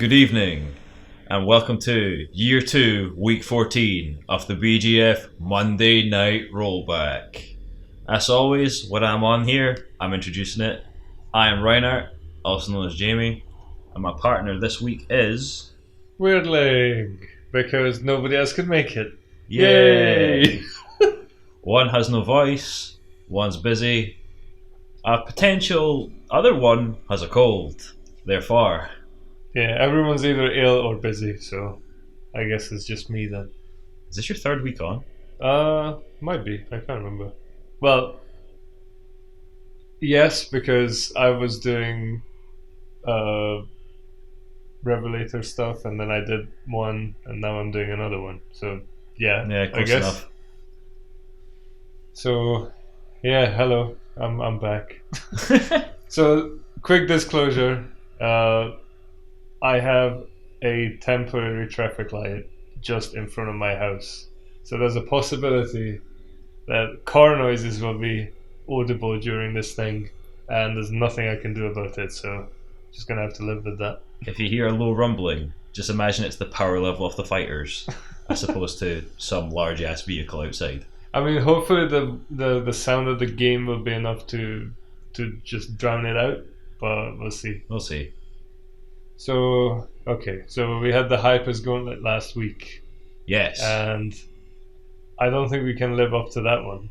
Good evening, and welcome to Year 2, Week 14 of the BGF Monday Night Rollback. As always, when I'm on here, I'm introducing it. I am Reinart, also known as Jamie, and my partner this week is... Weirdling, because nobody else could make it. Yay! One has no voice, one's busy, a potential other one has a cold, therefore... Yeah, everyone's either ill or busy, so I guess it's just me then. Is this your third week on? Might be. I can't remember. Well, yes, because I was doing Revelator stuff, and then I did one, and now I'm doing another one. So yeah, Close I guess. enough. So yeah, hello, I'm back. So quick disclosure. I have a temporary traffic light just in front of my house. So there's a possibility that car noises will be audible during this thing, and there's nothing I can do about it, so just gonna have to live with that. If you hear a low rumbling, just imagine it's the power level of the fighters, as opposed to some large ass vehicle outside. I mean, hopefully the sound of the game will be enough to just drown it out, but we'll see. We'll see. So, okay, so we had the Hypers Gauntlet last week. Yes. And I don't think we can live up to that one.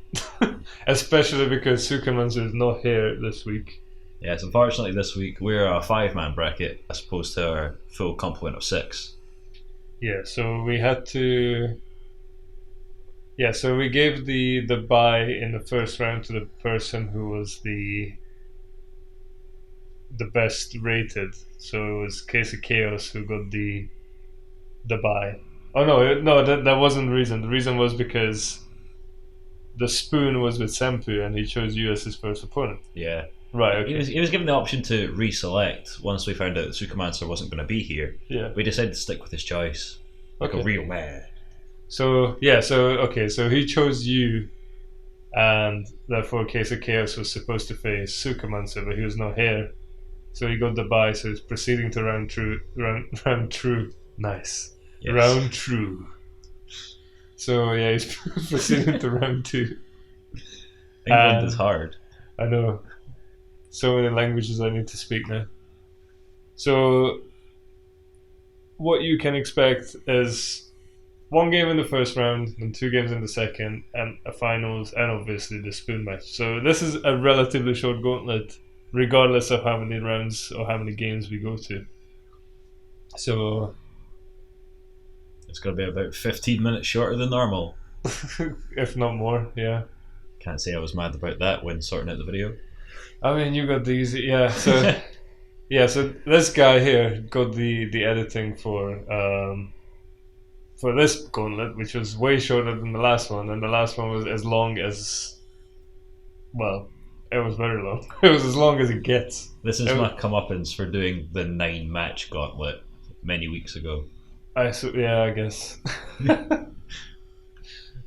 Especially because Cykamancer is not here this week. Yes, unfortunately this week we're a 5-man bracket as opposed to our full complement of 6. Yeah, so we had to... Yeah, so we gave the bye in the first round to the person who was the best rated. So it was Case of Chaos who got the bye. Oh no, that wasn't the reason. The reason was because the spoon was with Senpuu and he chose you as his first opponent. Yeah. Right, okay. He was given the option to reselect once we found out that Cykamancer wasn't going to be here. Yeah. We decided to stick with his choice. Like a real man. So he chose you, and therefore Case of Chaos was supposed to face Cykamancer, but he was not here. So he got the bye, so he's proceeding to round true. Nice. Yes. Round true. So yeah, he's proceeding to round 2. England is hard. I know. So many languages I need to speak now. So what you can expect is 1 game in the first round, and 2 games in the second, and a finals, and obviously the spoon match. So this is a relatively short gauntlet, regardless of how many rounds or how many games we go to. So it's going to be about 15 minutes shorter than normal. If not more, yeah. Can't say I was mad about that when sorting out the video. I mean, you got the easy, yeah. So yeah, so this guy here got the editing for this gauntlet, which was way shorter than the last one, and the last one was as long as, well, it was very long. It was as long as it gets. This is my comeuppance for doing the 9-match gauntlet many weeks ago. I guess.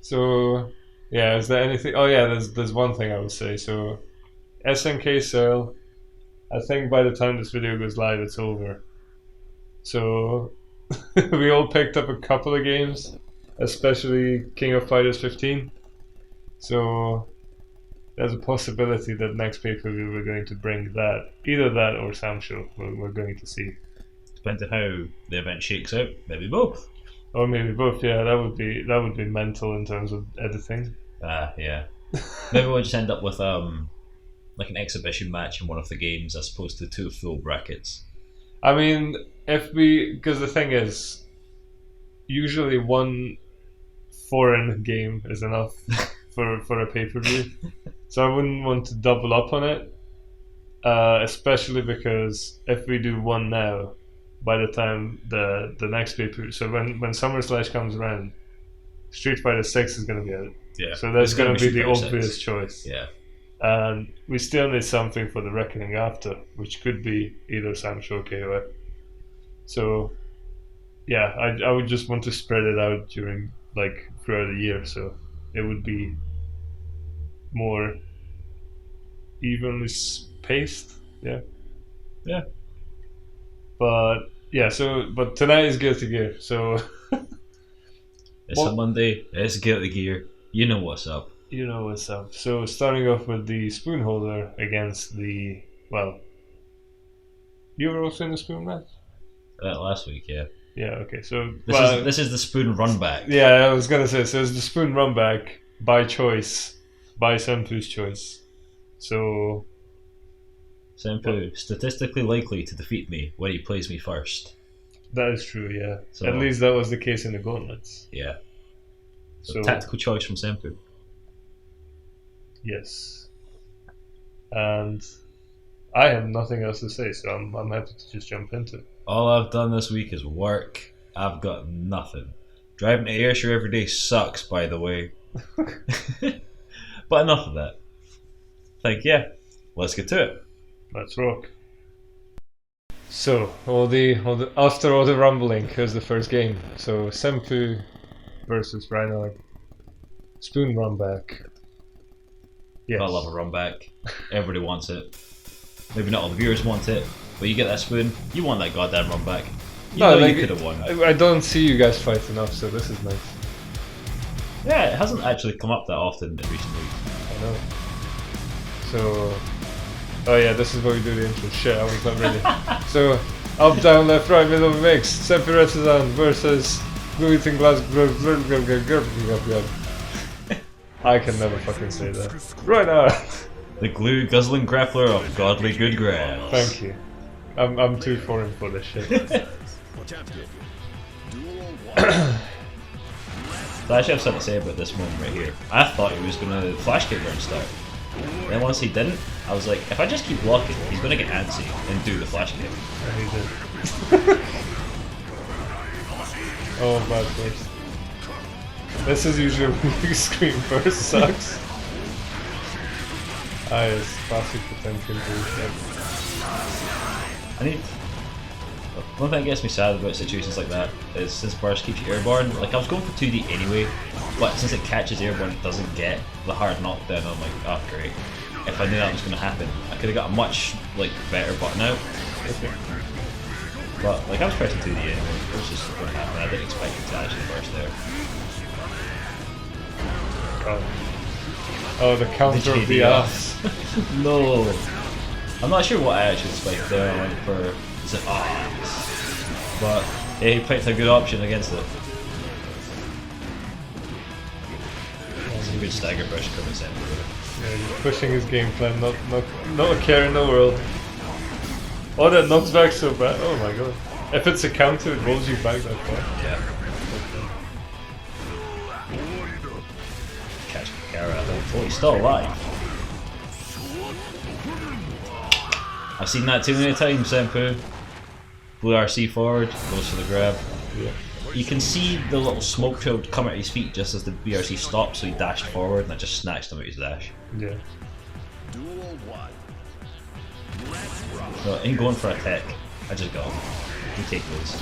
So, yeah, is there anything? Oh yeah, there's one thing I would say. So, SNK sale, I think by the time this video goes live, it's over. So, we all picked up a couple of games, especially King of Fighters 15. So, there's a possibility that next pay-per-view we're going to bring that, either that or Samsho. We're going to see. Depends on how the event shakes out. Maybe both. Or maybe both. Yeah, that would be mental in terms of editing. Yeah. Maybe we'll just end up with like an exhibition match in one of the games as opposed to 2 full brackets. I mean, because the thing is, usually 1 foreign game is enough for a pay-per-view. So I wouldn't want to double up on it, especially because if we do 1 now, by the time the next pay-per-view, so when SummerSlash comes around, Street Fighter 6 is going to be out. Yeah. So that's going to be the obvious choice. Yeah. And we still need something for the Reckoning after, which could be either Samsho or KOF. So, yeah, I would just want to spread it out throughout the year, so it would be more evenly spaced. Yeah. Yeah. But Yeah, so, but tonight is Guilty Gear, so... It's a Monday, it's Guilty Gear. You know what's up. You know what's up. So, starting off with the spoon holder against the... Well... You were also in the spoon match? Last week, yeah. Yeah, okay, so... This is the spoon run back. Yeah, I was gonna say, so it's the spoon run back by choice, by Senpuu's choice. So... Senpuu, statistically likely to defeat me when he plays me first. That is true, yeah. So, at least that was the case in the gauntlets. Yeah. So tactical choice from Senpuu. Yes. And I have nothing else to say, so I'm happy to just jump into it. All I've done this week is work. I've got nothing. Driving to Ayrshire every day sucks, by the way. But enough of that. Yeah, let's get to it. Let's rock. So, after all the rumbling, here's the first game. So, Senpuu versus Reinart. Spoon run back. Yes. I love a run back. Everybody wants it. Maybe not all the viewers want it, but you get that spoon, you want that goddamn run back. You know you could have won. I don't see you guys fight enough, so this is nice. Yeah, it hasn't actually come up that often in recent weeks. I know. So... Oh yeah, this is where we do the intro. Shit, I was not ready. So, up, down, left, right, middle mix. Senpuu versus Blue Eating Glass. I can never fucking say that. Right now. The glue guzzling grappler of godly good grabs. Thank you. I'm too foreign for this shit. So I actually have something to say about this moment right here. I thought he was going to flash kick and start. Then once he didn't, I was like, if I just keep blocking, he's going to get antsy and do the flash kick. And he did. Oh, bad first. This is usually when you scream first, sucks. It's classic Potemkin bullshit. One thing that gets me sad about situations like that is since burst keeps you airborne, like I was going for 2D anyway, but since it catches airborne it doesn't get the hard knockdown. I'm like, oh great. If I knew that was going to happen, I could have got a much better button out. But I was pressing 2D anyway, it was just going to happen. I didn't expect it to actually burst there. Oh, the counter of the ass. No. I'm not sure what I actually expected there. I went for is it but yeah, he picked a good option against it. Some good stagger brush coming in. Yeah, he's pushing his game plan, not a care in the world. Oh, that knocks back so bad. Oh my god. If it's a counter, it rolls you back that far. Yeah. Catch Kara. Oh, he's still alive. I've seen that too many times, Senpuu. Blue RC forward, goes for the grab. Yeah. You can see the little smoke trail come at his feet just as the BRC stopped, so he dashed forward and I just snatched him at his dash. Yeah. So in going for a tech, I just got him. You take those.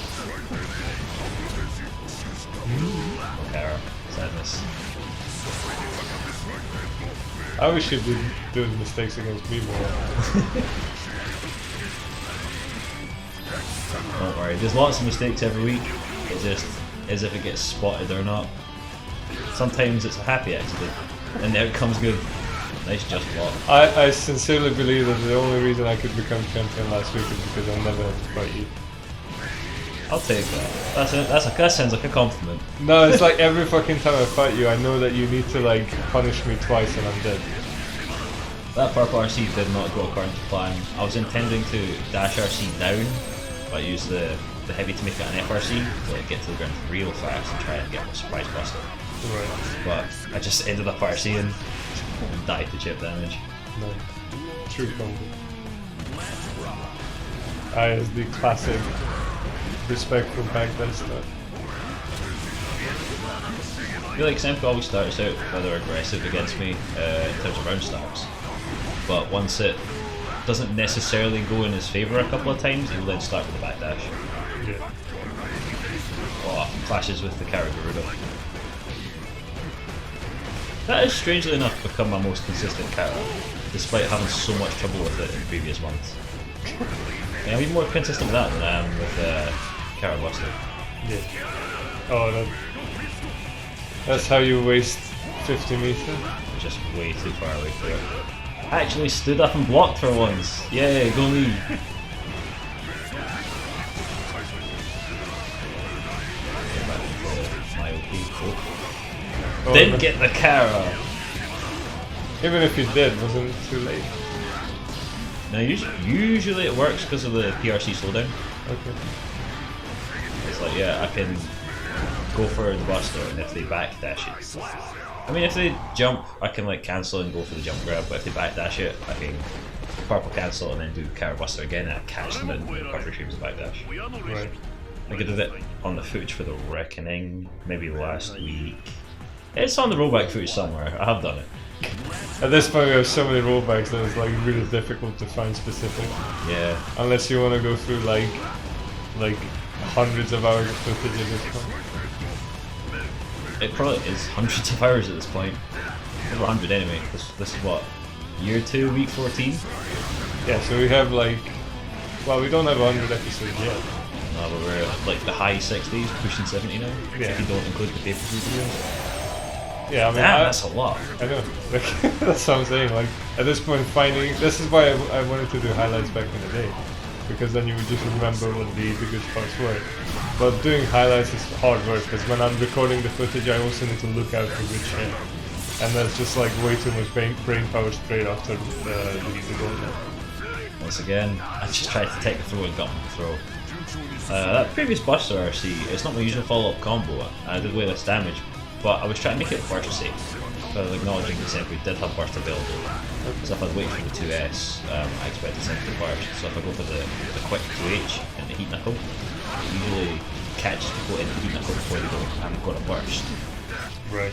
Kara, sadness. I wish you'd been doing mistakes against me more. Don't worry, there's lots of mistakes every week. It just is if it gets spotted or not. Sometimes it's a happy accident, and the outcome's good. Nice just block. I sincerely believe that the only reason I could become champion last week is because I never had to fight you. I'll take that. That sounds like a compliment. No, it's like every fucking time I fight you, I know that you need to punish me twice and I'm dead. That purple RC did not go according to plan. I was intending to dash RC down, but I used the heavy to make it an FRC to get to the ground real fast and try and get a surprise buster. Right. But I just ended up RCing and died to chip damage. No. True combo. Is the classic respectful backdash stuff. I feel like Senpuu always starts out rather aggressive against me in terms of round starts, but once it doesn't necessarily go in his favour a couple of times, he'll then start with a backdash. Yeah. Oh, clashes with the Karagaruda. That has strangely enough become my most consistent character, despite having so much trouble with it in previous months. Yeah, I'm even more consistent with that than I am with Carrot Buster. Yeah. Oh, that's how you waste 50 meters. Just way too far away for it. I actually stood up and blocked for once. Yay, go me! Oh, Didn't get the Kara! Even if you did, wasn't it too late? Now usually it works because of the PRC slowdown. Okay. It's like, yeah, I can go for the Buster and if they backdash it. I mean, if they jump, I can like cancel and go for the jump grab, but if they backdash it, I can purple cancel and then do Carrot Buster again and I catch them in the recovery streams backdash. Right. I did it on the footage for the Reckoning, maybe last week. It's on the rollback footage somewhere, I have done it. At this point we have so many rollbacks that it's like really difficult to find specific. Yeah. Unless you want to go through like hundreds of hours of footage at this point. It probably is hundreds of hours at this point. Over 100 anyway. This is what? Year 2, week 14? Yeah, so we have like... Well, we don't have 100 episodes yet. No, but we're at like the high 60s, pushing 70 now. Yeah. If you don't include the pay-per-view videos. Yeah, I mean... Damn, that's a lot. I know. Like, that's what I'm saying. Like, at this point finding... This is why I wanted to do highlights back in the day. Because then you would just remember what the good parts were. But doing highlights is hard work, because when I'm recording the footage I also need to look out for good shit. And that's just like way too much brain power straight after the goal. Once again, I just tried to take the throw and got him to throw. That previous Buster RC, it's not my usual follow-up combo. I did way less damage, but I was trying to make it burst safe. So I was acknowledging that Senpuu did have burst available. So if I'd wait for the 2S, I expected Senpuu to burst. So if I go for the quick 2H and the heat knuckle, it usually catches people in the heat knuckle before they go and got a burst. Right.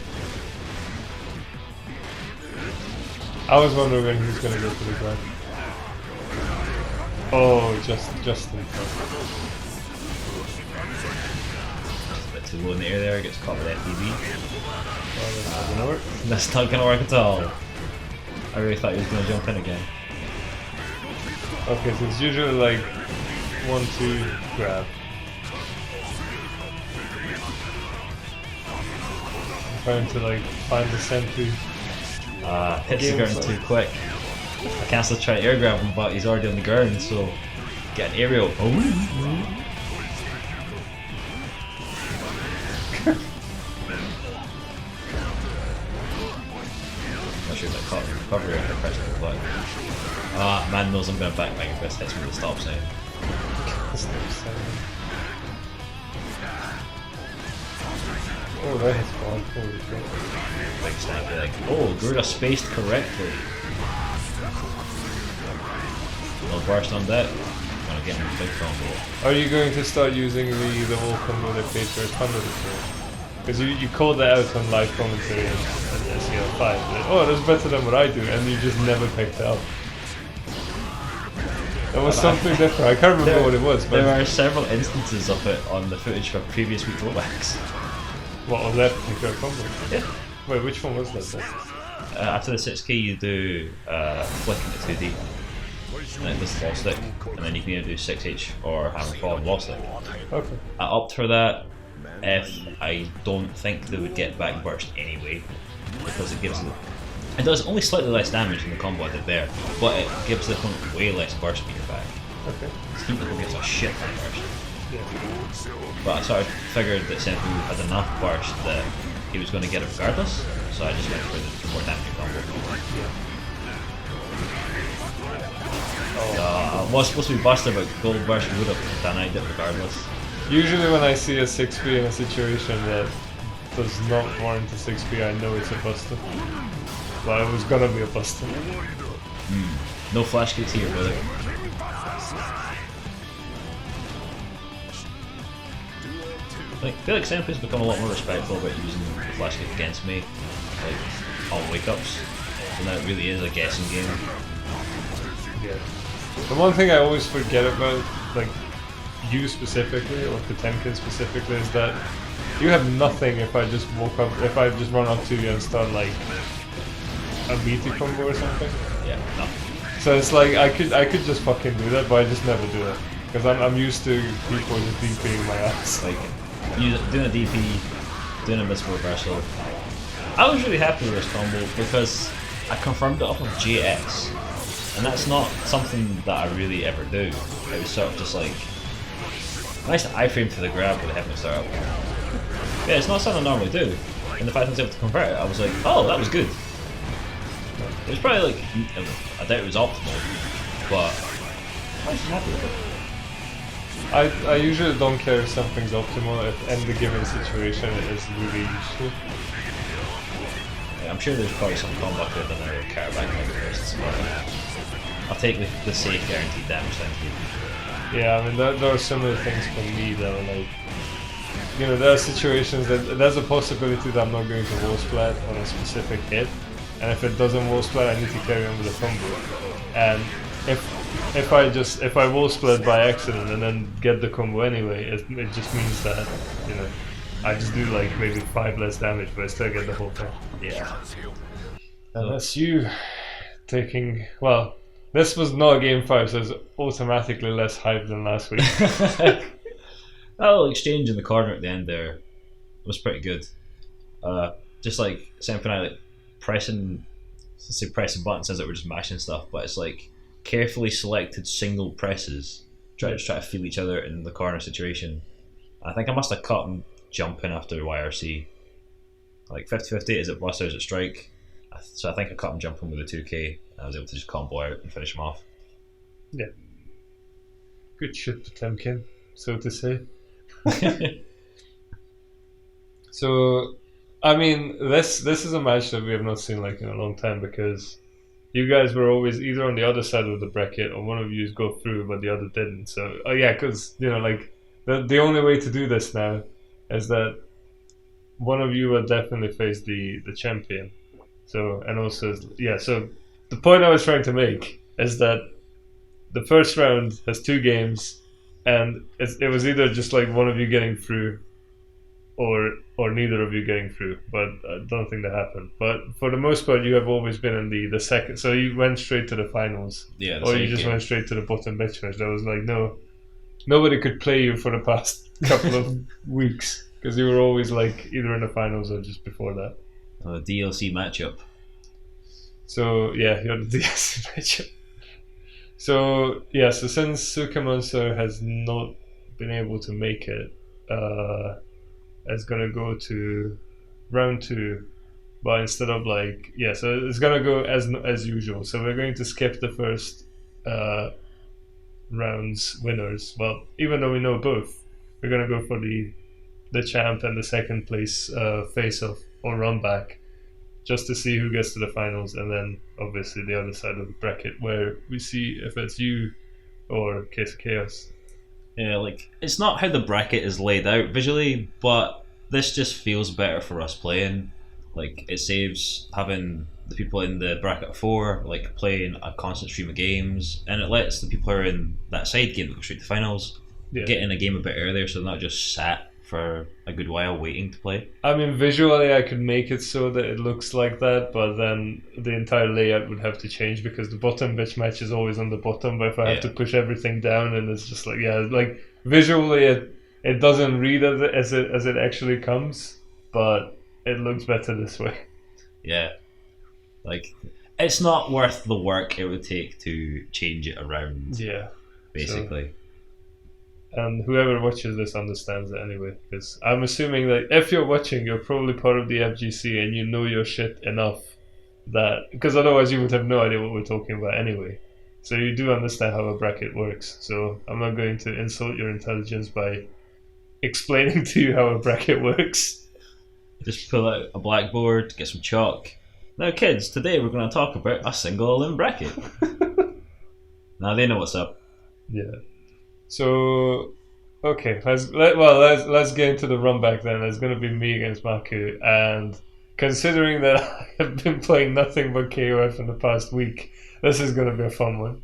I was wondering when he was going to go for the grab. Oh, just in time. Just a bit too low in the air there, gets caught with FPV. Oh, that's not going to work. That's not going to work at all. I really thought he was going to jump in again. Okay, so it's usually like 1-2 grab. I'm trying to like find the Senpuu. Hits the ground too quick. I can't still try to air grab him, but he's already on the ground, so get an aerial. Oh. Not sure if I caught the recovery after pressing the button. Man knows I'm going to backbang if this hits me with the stop sign. Oh, that hits hard. Holy shit. Big snappy like, oh, Gurda spaced correctly. No burst on that. Gonna get him a big combo. Are you going to start using the wall combo that paid for a ton of it? Because you called that out on live commentary and SEL5. Like, oh, that's better than what I do, and you just never picked it up. That was something different. I can't remember what it was. But there are several instances of it on the footage from previous week rollbacks. What, on that particular combo? Yeah. Wait, which one was that then? After the 6k you do flick into 2D. And this is wall stick. And then you can either do 6H or hammer fall and wall stick. Okay. I opt for that if I don't think they would get back burst anyway. Because it gives them... It does only slightly less damage than the combo I did there, but it gives the opponent way less burst speed back. Okay. Heat knuckle gives a shit ton of burst. Yeah. But I sort of figured that Senpuu had enough burst that he was going to get it regardless, so I just went for the more damaging combo. I was supposed to be busted, but gold burst would have denied it regardless. Usually when I see a 6P in a situation that does not warrant a 6P, I know it's a buster. But it was gonna be a buster. No flash kicks here, brother. I feel like Senpuu's become a lot more respectful about using the flash kick against me, like on wake-ups. So now it really is a guessing game. Yeah. The one thing I always forget about, like, you specifically, or Potemkin specifically, is that you have nothing if I just run up to you and start, like, a meaty combo or something. Yeah, nothing. So it's like I could just fucking do that, but I just never do it because I'm used to people just DPing my ass. Like, you doing a DP, doing a missile reversal. I was really happy with this combo because I confirmed it off of JS, and that's not something that I really ever do. It was sort of just like nice iframe to the grab with a heaven startup. Yeah, it's not something I normally do, and the fact that I was able to convert it, I was like, oh, that was good. It was probably like, I doubt it was optimal, but I was happy with it. I usually don't care if something's optimal if in the given situation it is really useful. Yeah, I'm sure there's probably some combo good than I would care about like first, but I'll take the safe guaranteed damage, thank you. Yeah, I mean there are so many things for me that are like, you know, there are situations that there's a possibility that I'm not going to wall splat on a specific hit, and if it doesn't wall splat, I need to carry on with the combo. And if I wall splat by accident and then get the combo anyway, it just means that, you know, I just do like maybe 5 less damage, but I still get the whole thing. Yeah. And that's you taking, well, this was not game 5, so it's automatically less hype than last week. That little exchange in the corner at the end there was pretty good. Just like Senpuu and I like pressing buttons as that we're just mashing stuff, but it's like carefully selected single presses try to feel each other in the corner situation. I think I must have caught him jumping after YRC. Like 50-50, is it buster, is it strike? So I think I caught him jumping with a 2k and I was able to just combo out and finish him off. Yeah. Good shit, Potemkin, so to say. So, I mean, this is a match that we have not seen like in a long time because you guys were always either on the other side of the bracket or one of you go through but the other didn't. So, oh yeah, because, you know, like the only way to do this now is that one of you will definitely face the champion. So, and also, yeah, so the point I was trying to make is that the first round has 2 games and it was either just like one of you getting through or neither of you getting through, but I don't think that happened. But for the most part, you have always been in the second, so you went straight to the finals, Yeah, or you just went straight to the bottom bitch match. There was like nobody could play you for the past couple of weeks because you were always like either in the finals or just before that. A DLC matchup. So yeah, you're the DLC matchup. So yeah, so since Cykamancer has not been able to make it, it's gonna go to round 2, but instead of like, yeah, so it's gonna go as usual. So we're going to skip the first round's winners. Well, even though we know both, we're gonna go for the champ and the second place face off or run back, just to see who gets to the finals, and then obviously the other side of the bracket where we see if it's you or Case of Chaos. Yeah, like, it's not how the bracket is laid out visually, but this just feels better for us playing. Like, it saves having the people in the bracket 4 like playing a constant stream of games, and it lets the people who are in that side game that go straight to finals get in a game a bit earlier, so they're not just sat for a good while waiting to play. I mean, visually I could make it so that it looks like that, but then the entire layout would have to change because the bottom bitch match is always on the bottom, but if I have to push everything down, and it's just like, yeah, like visually it doesn't read as it actually comes, but it looks better this way. Yeah, like, it's not worth the work it would take to change it around. Yeah, basically. And whoever watches this understands it anyway, because I'm assuming that if you're watching, you're probably part of the FGC and you know your shit enough that, because otherwise you would have no idea what we're talking about anyway. So you do understand how a bracket works. So I'm not going to insult your intelligence by explaining to you how a bracket works. Just pull out a blackboard, get some chalk. Now kids, today we're going to talk about a single element bracket. Now they know what's up. Yeah. So, okay, let's get into the run back then. It's going to be me against Maku, and considering that I have been playing nothing but KOF in the past week, this is going to be a fun one.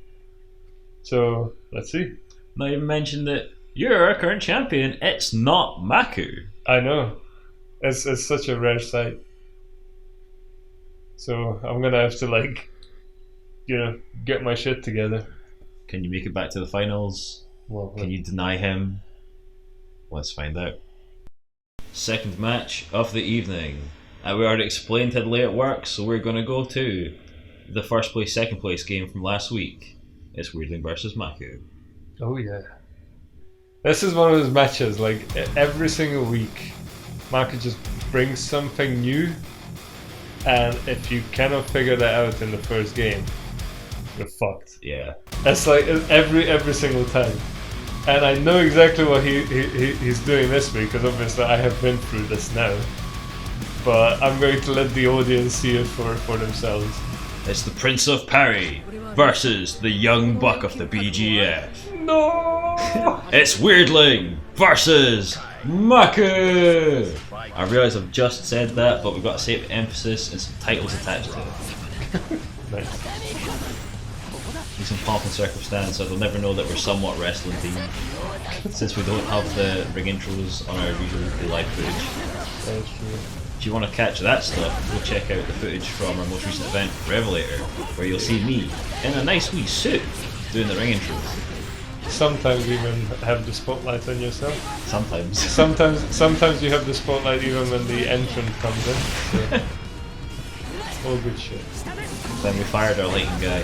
So, let's see. Now you mentioned that you're our current champion. It's not Maku. I know. It's such a rare sight. So, I'm going to have to like get my shit together. Can you make it back to the finals? Well, Can you deny him? Let's find out. Second match of the evening. We already explained how the layout works, so we're going to go to the first place, second place game from last week. It's Weirdling versus Maku. Oh yeah. This is one of those matches, like every single week, Maku just brings something new, and if you cannot figure that out in the first game, you're fucked. Yeah. It's like every single time. And I know exactly what he's doing this week, because obviously I have been through this now. But I'm going to let the audience see it for themselves. It's the Prince of Parry versus the young buck of the BGF. No! It's Weirdling versus Maku! I realise I've just said that, but we've got to save emphasis and some titles attached to it. Nice. Need some pomp and circumstance, so they'll never know that we're somewhat wrestling team, since we don't have the ring intros on our usual live footage. That's true. If you want to catch that stuff, go check out the footage from our most recent event, Revelator, where you'll see me in a nice wee suit doing the ring intros. Sometimes you even have the spotlight on yourself. Sometimes. Sometimes you have the spotlight even when the entrant comes in. So. All good shit. Then we fired our lighting guy.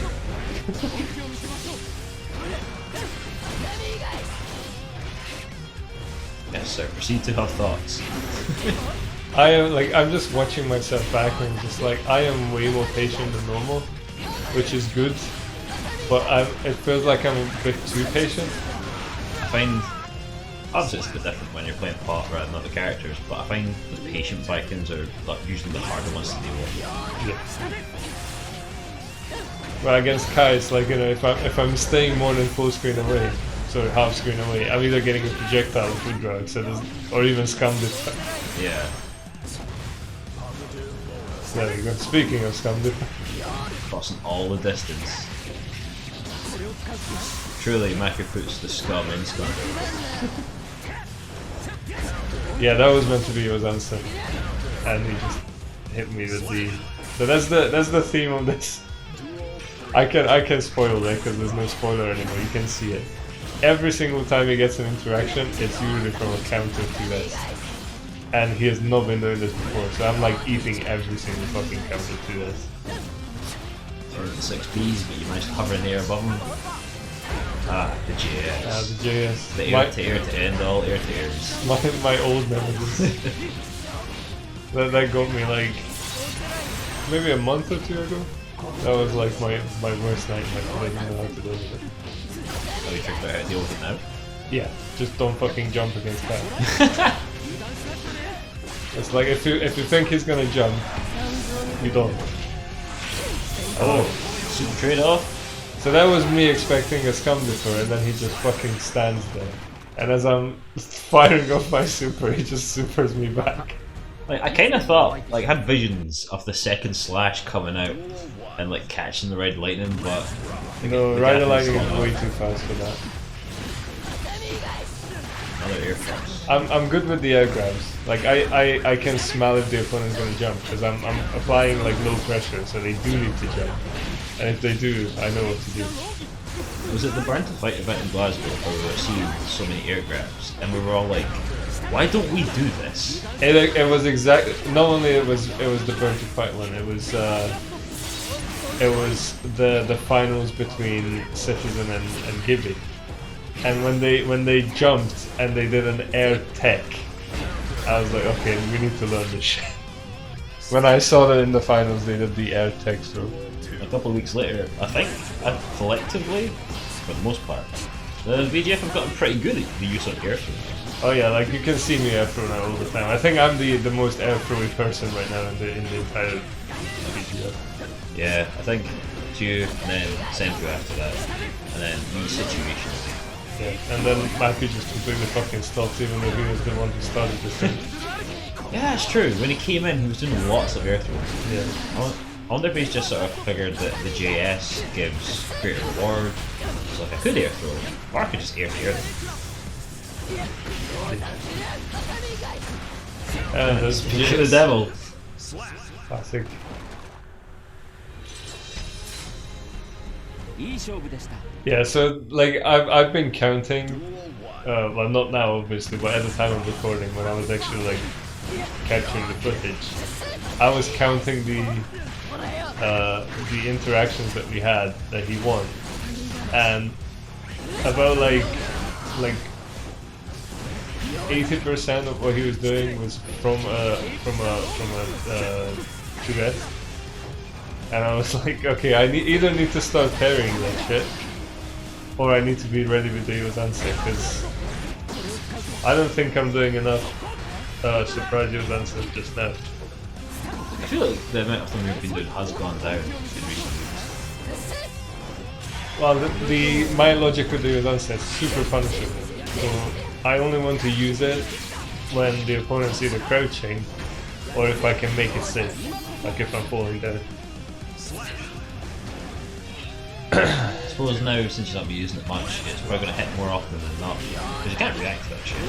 Yes sir, proceed to have thoughts. I'm just watching myself back and just like, I am way more patient than normal, which is good, but it feels like I'm a bit too patient. I find, obviously it's a bit different when you're playing the part rather than other characters, but I find the patient Vikings are usually the harder ones to deal with. Yeah. Well, against Kai, it's like, if I'm staying more than full screen away, so half screen away, I'm either getting a projectile or food drag, or even scummed it. Yeah. There you go. Speaking of scummed it. Crossing all the distance. Truly, Maku puts the scum in scum. Yeah, that was meant to be his answer, and he just hit me with the. So that's the theme of this. I can spoil that because there's no spoiler anymore. You can see it. Every single time he gets an interaction, it's usually from a counter to that. And he has not been doing this before, so I'm like eating every single fucking counter to this. Or the 6Bs, but you managed to hover in the air above them. Ah, the JS. The JS. The air to end all air to airs. My old memories. that got me like maybe a month or two ago. That was like my worst nightmare. I didn't know how to deal with it. Have you figured out how to deal with it now? Yeah, just don't fucking jump against that. It's like if you think he's gonna jump, you don't. Oh, super trade off. So that was me expecting a scum before, and then he just fucking stands there. And as I'm firing off my super, he just supers me back. Like, I kind of thought, like, had visions of the second slash coming out and like catching the red lightning, but no, rider lightning is way too fast for that. Another air force. I'm good with the air grabs. Like I can smell if the opponent's gonna jump because I'm applying like low pressure, so they do need to jump. And if they do, I know what to do. Was it the Burn to Fight event in Glasgow where we were seeing so many air grabs, and we were all like, why don't we do this? It was exactly. Not only it was the Burn to Fight one. It was the finals between Citizen and Gibby. And when they jumped and they did an air tech, I was like, okay, we need to learn this shit. When I saw that in the finals, they did the air tech through. A couple of weeks later, I think, collectively, for the most part, the VGF have gotten pretty good at the use of air throw. Oh yeah, like you can see me air throw now all the time. I think I'm the most air throwy person right now in the entire VGF. Yeah, I think you, and then Senpuu after that, and then me situationally. Yeah, and then Maku just completely fucking stopped, even though he was the one who started this thing. Yeah, it's true. When he came in, he was doing lots of air throws. Yeah. I wonder if he's just sort of figured that the JS gives greater reward. So like I could air throw, or I could just air to air them. Speak of the devil. Classic. Yeah, so like I've been counting, well not now obviously, but at the time of recording when I was actually like capturing the footage, I was counting the interactions that we had that he won, and about like 80% of what he was doing was from a Tourette. And I was like, okay, I either need to start parrying that shit, or I need to be ready with the Yodanse, because I don't think I'm doing enough surprise Yodanse just now. I feel like the amount of them we've been doing has gone down in recent weeks. Well, my logic with the Yodanse is super punishable, so I only want to use it when the opponent's either crouching, or if I can make it safe, like if I'm falling down. I suppose now, since you're not using it much, it's probably going to hit more often than not, because you can't react to that shit.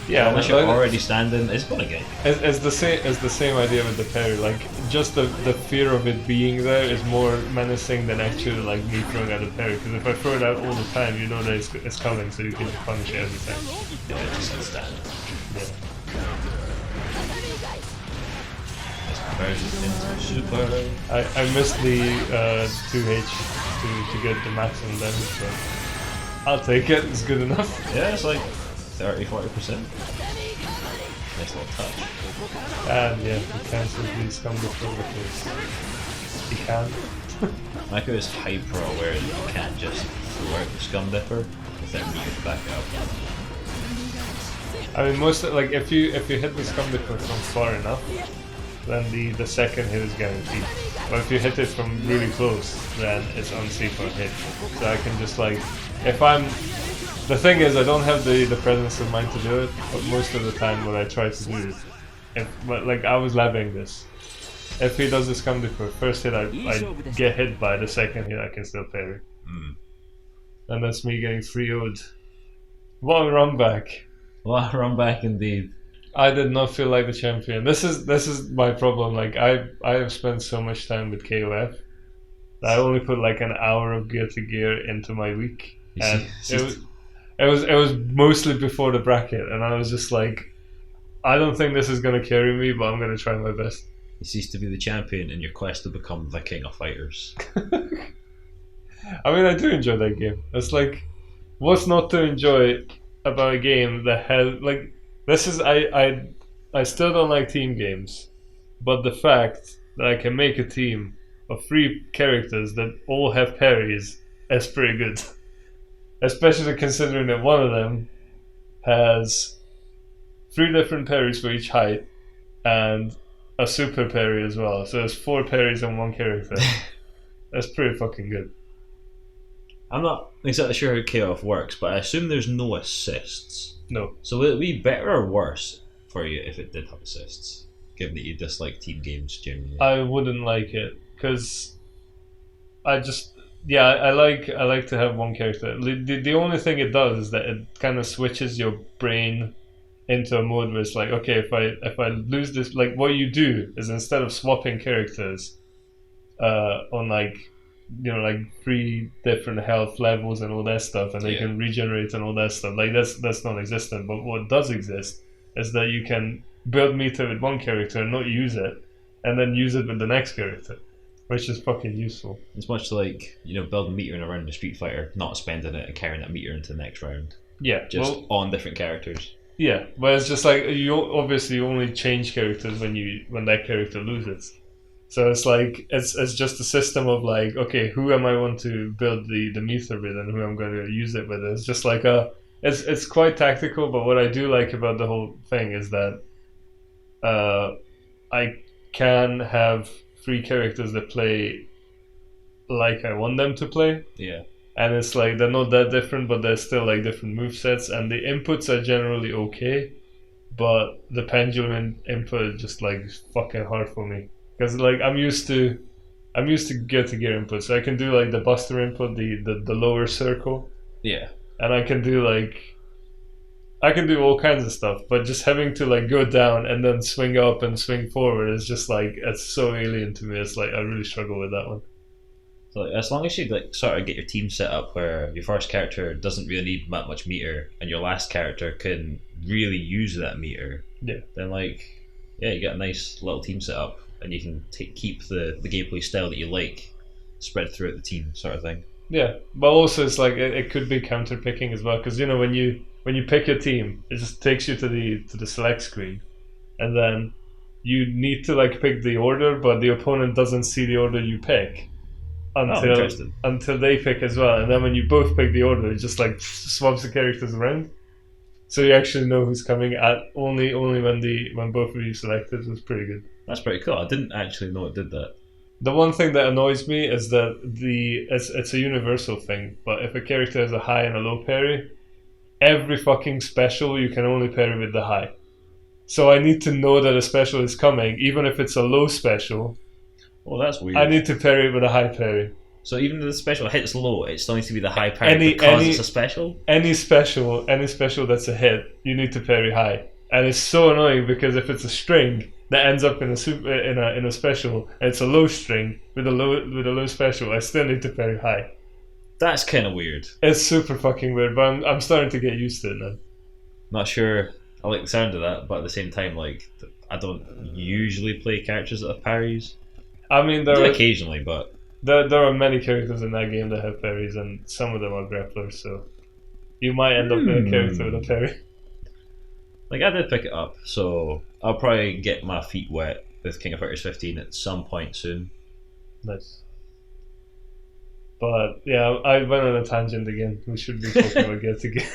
Yeah, unless you're already standing, it's going to get you. It's the same idea with the parry. Like, just the fear of it being there is more menacing than actually like me throwing out a parry. Because if I throw it out all the time, you know that it's coming, so you can just punish it every time. Yeah, it just stand. Yeah. Super. I missed the 2H to get the maximum damage, but I'll take it, it's good enough. Yeah, it's like 30-40%. Nice little touch. And yeah, he cancels these come before because he can. Maku is hyper aware that you can't just throw out the Scum Dipper without needing to back up. I mean, most like if you hit the Scum Dipper from far enough, then the second hit is guaranteed. But if you hit it from really close, then it's unsafe on hit. So I can just like, if I'm... The thing is, I don't have the presence of mind to do it, but most of the time what I try to do is, like I was labbing this. If he does the Scum Dipper, first hit I get hit by, the second hit I can still parry. And that's me getting 3-0'd. What a run back. What a run back indeed. I did not feel like the champion. This is my problem. Like I have spent so much time with KOF that I only put like an hour of gear to gear into my week, and it was mostly before the bracket, and I was just like, I don't think this is gonna carry me, but I'm gonna try my best. You cease to be the champion in your quest to become the king of fighters. I mean, I do enjoy that game. It's like, what's not to enjoy about a game that has like. This is I still don't like team games, but the fact that I can make a team of 3 characters that all have parries is pretty good. Especially considering that one of them has 3 different parries for each height and a super parry as well. So there's 4 parries on one character. That's pretty fucking good. I'm not exactly sure how KOF works, but I assume there's no assists. No. So will it be better or worse for you if it did have assists, given that you dislike team games generally? I wouldn't like it, because I just... Yeah, I like to have one character. The only thing it does is that it kind of switches your brain into a mode where it's like, okay, if I lose this... Like, what you do is instead of swapping characters on like... You know, like 3 different health levels and all that stuff, and they can regenerate and all that stuff. Like that's non-existent. But what does exist is that you can build meter with one character and not use it, and then use it with the next character, which is fucking useful. It's much like, you know, building meter in a round of Street Fighter, not spending it and carrying that meter into the next round. Yeah, just on different characters. Yeah, but it's just like you obviously only change characters when that character loses. So it's like it's just a system of like, okay, who am I want to build the meter with and who I'm going to use it with. It's just like it's quite tactical, but what I do like about the whole thing is that I can have 3 characters that play like I want them to play. Yeah. And it's like they're not that different, but they're still like different movesets, and the inputs are generally okay, but the pendulum input is just like fucking hard for me. Because like I'm used to gear to gear input, so I can do like the Buster input, the lower circle. Yeah. And I can do all kinds of stuff, but just having to like go down and then swing up and swing forward is just like, it's so alien to me. It's like I really struggle with that one. So like, as long as you like sort of get your team set up where your first character doesn't really need that much meter, and your last character can really use that meter, then like you get a nice little team set up, and you can keep the gameplay style that you like spread throughout the team, sort of thing. Yeah, but also it's like it could be counter picking as well, because when you pick your team, it just takes you to the select screen, and then you need to like pick the order, but the opponent doesn't see the order you pick until they pick as well, and then when you both pick the order, it just like swaps the characters around, so you actually know who's coming at only when both of you selected. It was pretty good. That's pretty cool. I didn't actually know it did that. The one thing that annoys me is that it's a universal thing, but if a character has a high and a low parry, every fucking special you can only parry with the high. So I need to know that a special is coming, even if it's a low special. Oh, that's weird. I need to parry it with a high parry. So even if the special hits low, it still needs to be the high parry because it's a special? Any special that's a hit, you need to parry high. And it's so annoying because if it's a string that ends up in a special, and it's a low string with a low special, I still need to parry high. That's kind of weird. It's super fucking weird, but I'm starting to get used to it now. Not sure I like the sound of that, but at the same time, like, I don't usually play characters that have parries. I mean, occasionally, but there are many characters in that game that have parries, and some of them are grapplers, so you might end up with a character with a parry. Like, I did pick it up, so I'll probably get my feet wet with King of Fighters 15 at some point soon. Nice. But yeah, I went on a tangent again. We should be talking about Get again.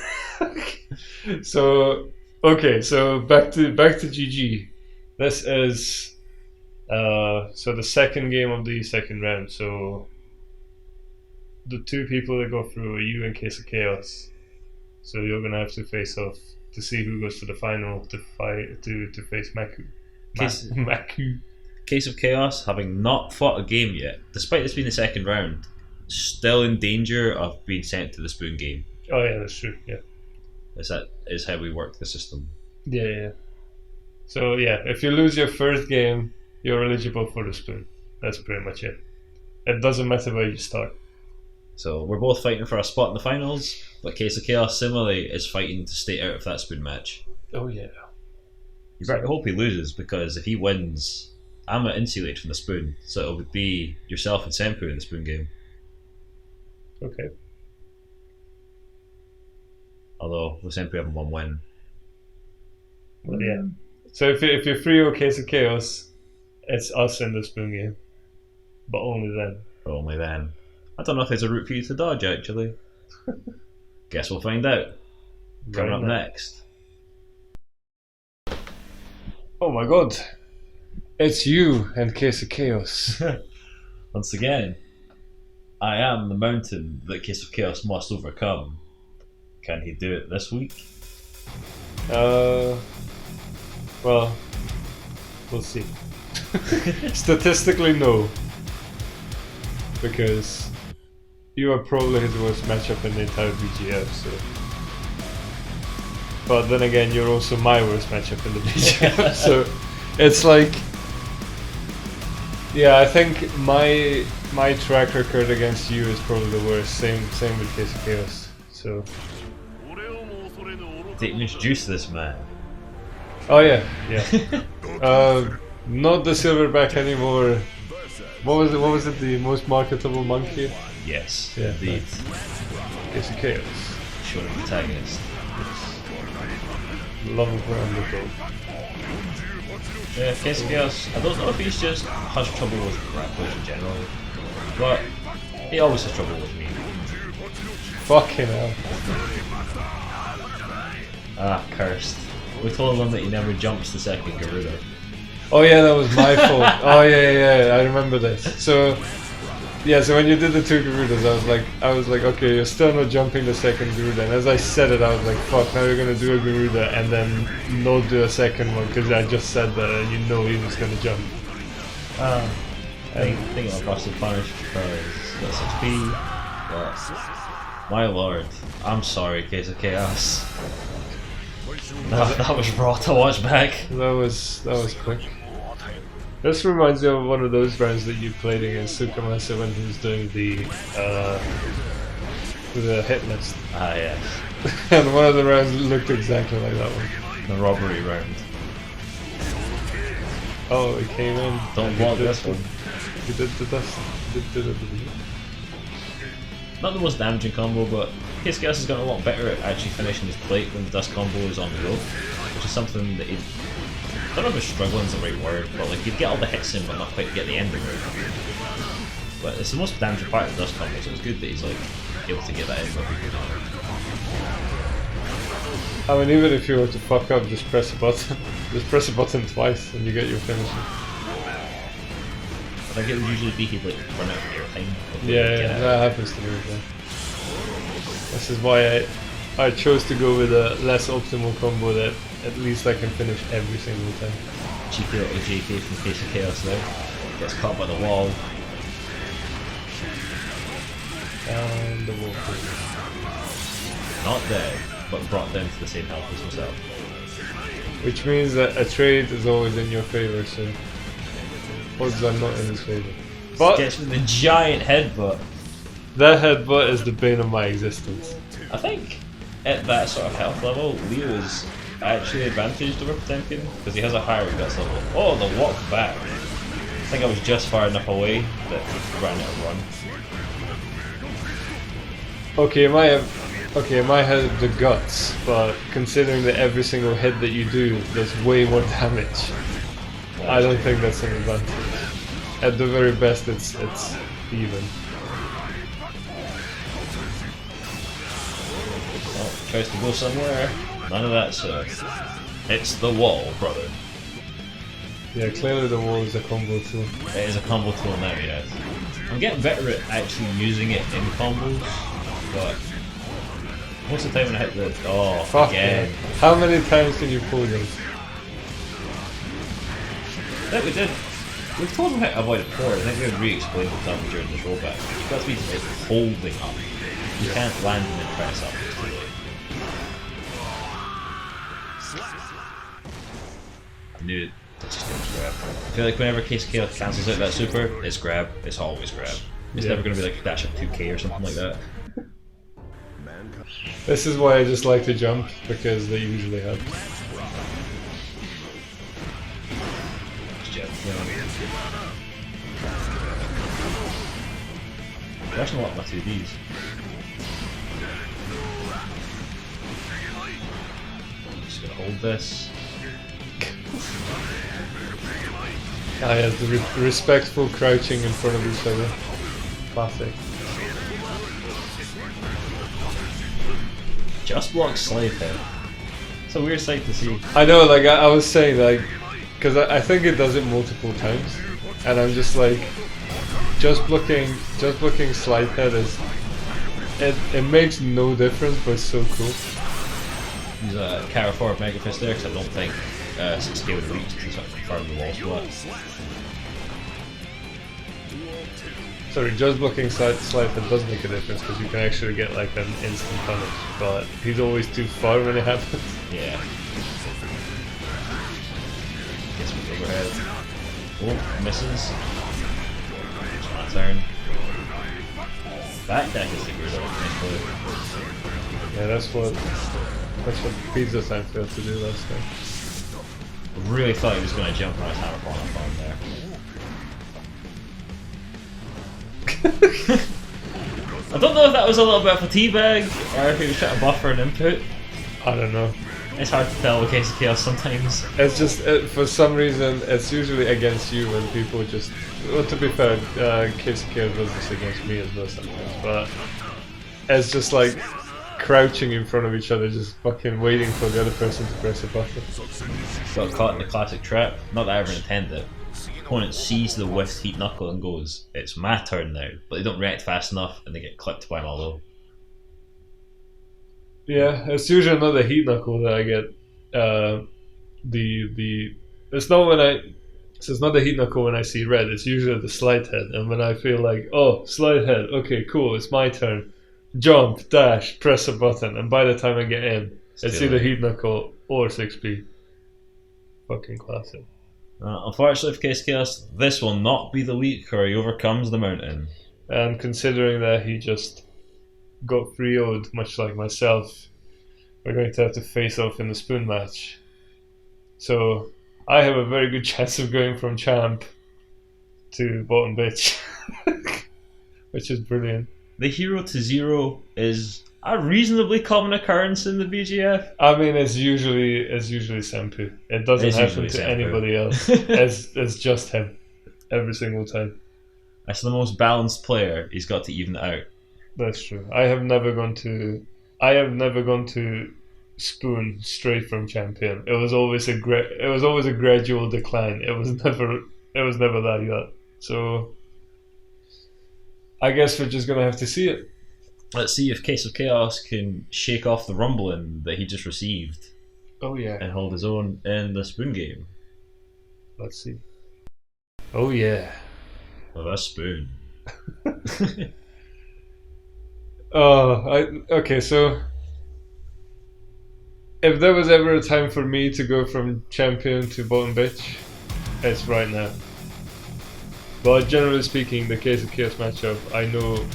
So back to GG. This is so the second game of the second round. So the two people that go through are you and Case of Chaos. So you're gonna have to face off to see who goes to the final to face Maku. Maku. Case of Chaos, having not fought a game yet, despite this being the second round, still in danger of being sent to the spoon game. Oh yeah, that's true. Yeah, that is how we work the system. Yeah. So yeah, if you lose your first game, you're eligible for the spoon. That's pretty much it. It doesn't matter where you start. So we're both fighting for a spot in the finals, but Case of Chaos similarly is fighting to stay out of that spoon match. Oh yeah. You better hope he loses, because if he wins, I'm insulated from the spoon, so it would be yourself and Senpuu in the spoon game. Okay. Although with Senpuu having one win. Well, yeah. So if you're free or Case of Chaos, it's us in the spoon game, but only then. Only then. I don't know if there's a route for you to dodge, actually. Guess we'll find out. Coming up next. Oh my god. It's you and Case of Chaos. Once again, I am the mountain that Case of Chaos must overcome. Can he do it this week? Well, we'll see. Statistically, no. Because you are probably his worst matchup in the entire BGF, so. But then again, you're also my worst matchup in the BGF, so it's like, yeah, I think my track record against you is probably the worst. Same with Case of Chaos. So. To introduce this man. Oh yeah. Not the silverback anymore. What was it? The most marketable monkey? Yes, yeah, indeed. Case of Chaos. Short protagonist. Love of Underdog. Yeah, Case of Chaos. I don't know if he's just has trouble with grapplers in general, but he always has trouble with me. Fucking hell. Ah, cursed. We told him that he never jumps the second Garuda. Oh yeah, that was my fault. Oh yeah, I remember this. So when you did the two Garudas, I was like, okay, you're still not jumping the second Garuda. And as I said it, I was like, fuck, now you're gonna do a Garuda and then not do a second one because I just said that and you know he was gonna jump. I think I'll busted punish because that's XP. But my lord, I'm sorry, Case of Chaos. That was raw to watch back. That was quick. This reminds me of one of those rounds that you played against Cykamancer when he was doing the hit list. Ah, yes. And one of the rounds looked exactly like that one. The robbery round. Oh, it came in. Don't block this one. He did the dust. Not the most damaging combo, but Case Chaos has gotten a lot better at actually finishing his plate when the dust combo is on the go, which is something that he, I don't know if struggling is the right word, but like he'd get all the hits in but not quite get the ending right. But it's the most damaging part of the dust combo, so it's good that he's like able to get that in. I mean, even if you were to fuck up, just press a button. Just press a button twice and you get your finish. I think it would usually be he'd like run out of airtime. Yeah, that happens to me as well. This is why I chose to go with a less optimal combo that at least I can finish every single time. Cheeky little JK from Case of Chaos now. Gets caught by the wall. Down the wall. Not dead, but brought down to the same health as himself. Which means that a trade is always in your favour, so odds are not in his favour. But gets with the giant headbutt. That headbutt is the bane of my existence. I think at that sort of health level, Leo is actually advantaged over Potemkin because he has a higher guts level. Oh, the walk back. I think I was just far enough away that he ran out of run. Okay, it might have the guts, but considering that every single hit that you do does way more damage, I don't think that's an advantage. At the very best, it's even. Oh, tries to go somewhere. None of that, sir. It's the wall, brother. Yeah, clearly the wall is a combo tool. It is a combo tool now, yes. I'm getting better at actually using it in combos, but most of the time when I hit the... Oh, Fuck again. yeah. How many times can you pull those? I think we did. We've told them how to avoid it before. I think we would re-explain it to them during this rollback. You've got to be holding up. You can't land and then press up. It's too late. I knew it. It's just grab. I feel like whenever Case Chaos cancels out that super, it's grab. It's always grab. It's never going to be like dash up 2k or something like that. This is why I just like to jump, because they usually help. There's not my 2Ds. Just gonna hold this. Ah yes, the respectful crouching in front of each other. Classic. Just block slide head. It's a weird sight to see. I know, like I was saying, like, because I think it does it multiple times, and I'm just like, just blocking slide head is, it makes no difference, but it's so cool. Use a Kara forward Mega Fist there, because I don't think 6k would reach to sort of confirm the wall spot. Sorry, just blocking slide head does make a difference, because you can actually get like an instant punish, but he's always too far when it happens. Yeah. Gets with overhead. Oh, misses. It's my turn. Back deck is the weird one. Yeah, that's what Pizza Time failed to do last time. I really thought he was going to jump on his hammer falling off on there. I don't know if that was a little bit of a teabag or if he was trying to buffer an input. I don't know. It's hard to tell with Case of Chaos sometimes. It's just, for some reason, it's usually against you when people just... Well, to be fair, Case of Chaos does this against me as well sometimes, but it's just like crouching in front of each other, just fucking waiting for the other person to press a button. Got caught in the classic trap. Not that I ever intended it. Opponent sees the whiffed heat knuckle and goes, "It's my turn now," but they don't react fast enough and they get clipped by an all-low. Yeah, it's usually not the heat knuckle that I get. It's not when I. So it's not the heat knuckle when I see red. It's usually the slide head, and when I feel like, oh, slide head, okay, cool, it's my turn. Jump, dash, press a button, and by the time I get in, it's either heat knuckle or 6p. Fucking classic. Unfortunately for Case Chaos, this will not be the week where he overcomes the mountain. And considering that he just got 3-0'd, much like myself, we're going to have to face off in the spoon match. So I have a very good chance of going from champ to bottom bitch, which is brilliant. The hero to zero is a reasonably common occurrence in the BGF. I mean, it's usually Senpuu. It doesn't happen to anybody else. It's just him every single time. That's the most balanced player. He's got to even it out. That's true. I have never gone to spoon straight from champion. It was always a gradual decline. It was never that yet. So I guess we're just gonna have to see it. Let's see if Case of Chaos can shake off the rumbling that he just received. Oh yeah. And hold his own in the spoon game. Let's see. Oh yeah. Oh, that's spoon. Okay, so if there was ever a time for me to go from champion to bottom bitch, it's right now. But generally speaking, the Case of Chaos matchup I know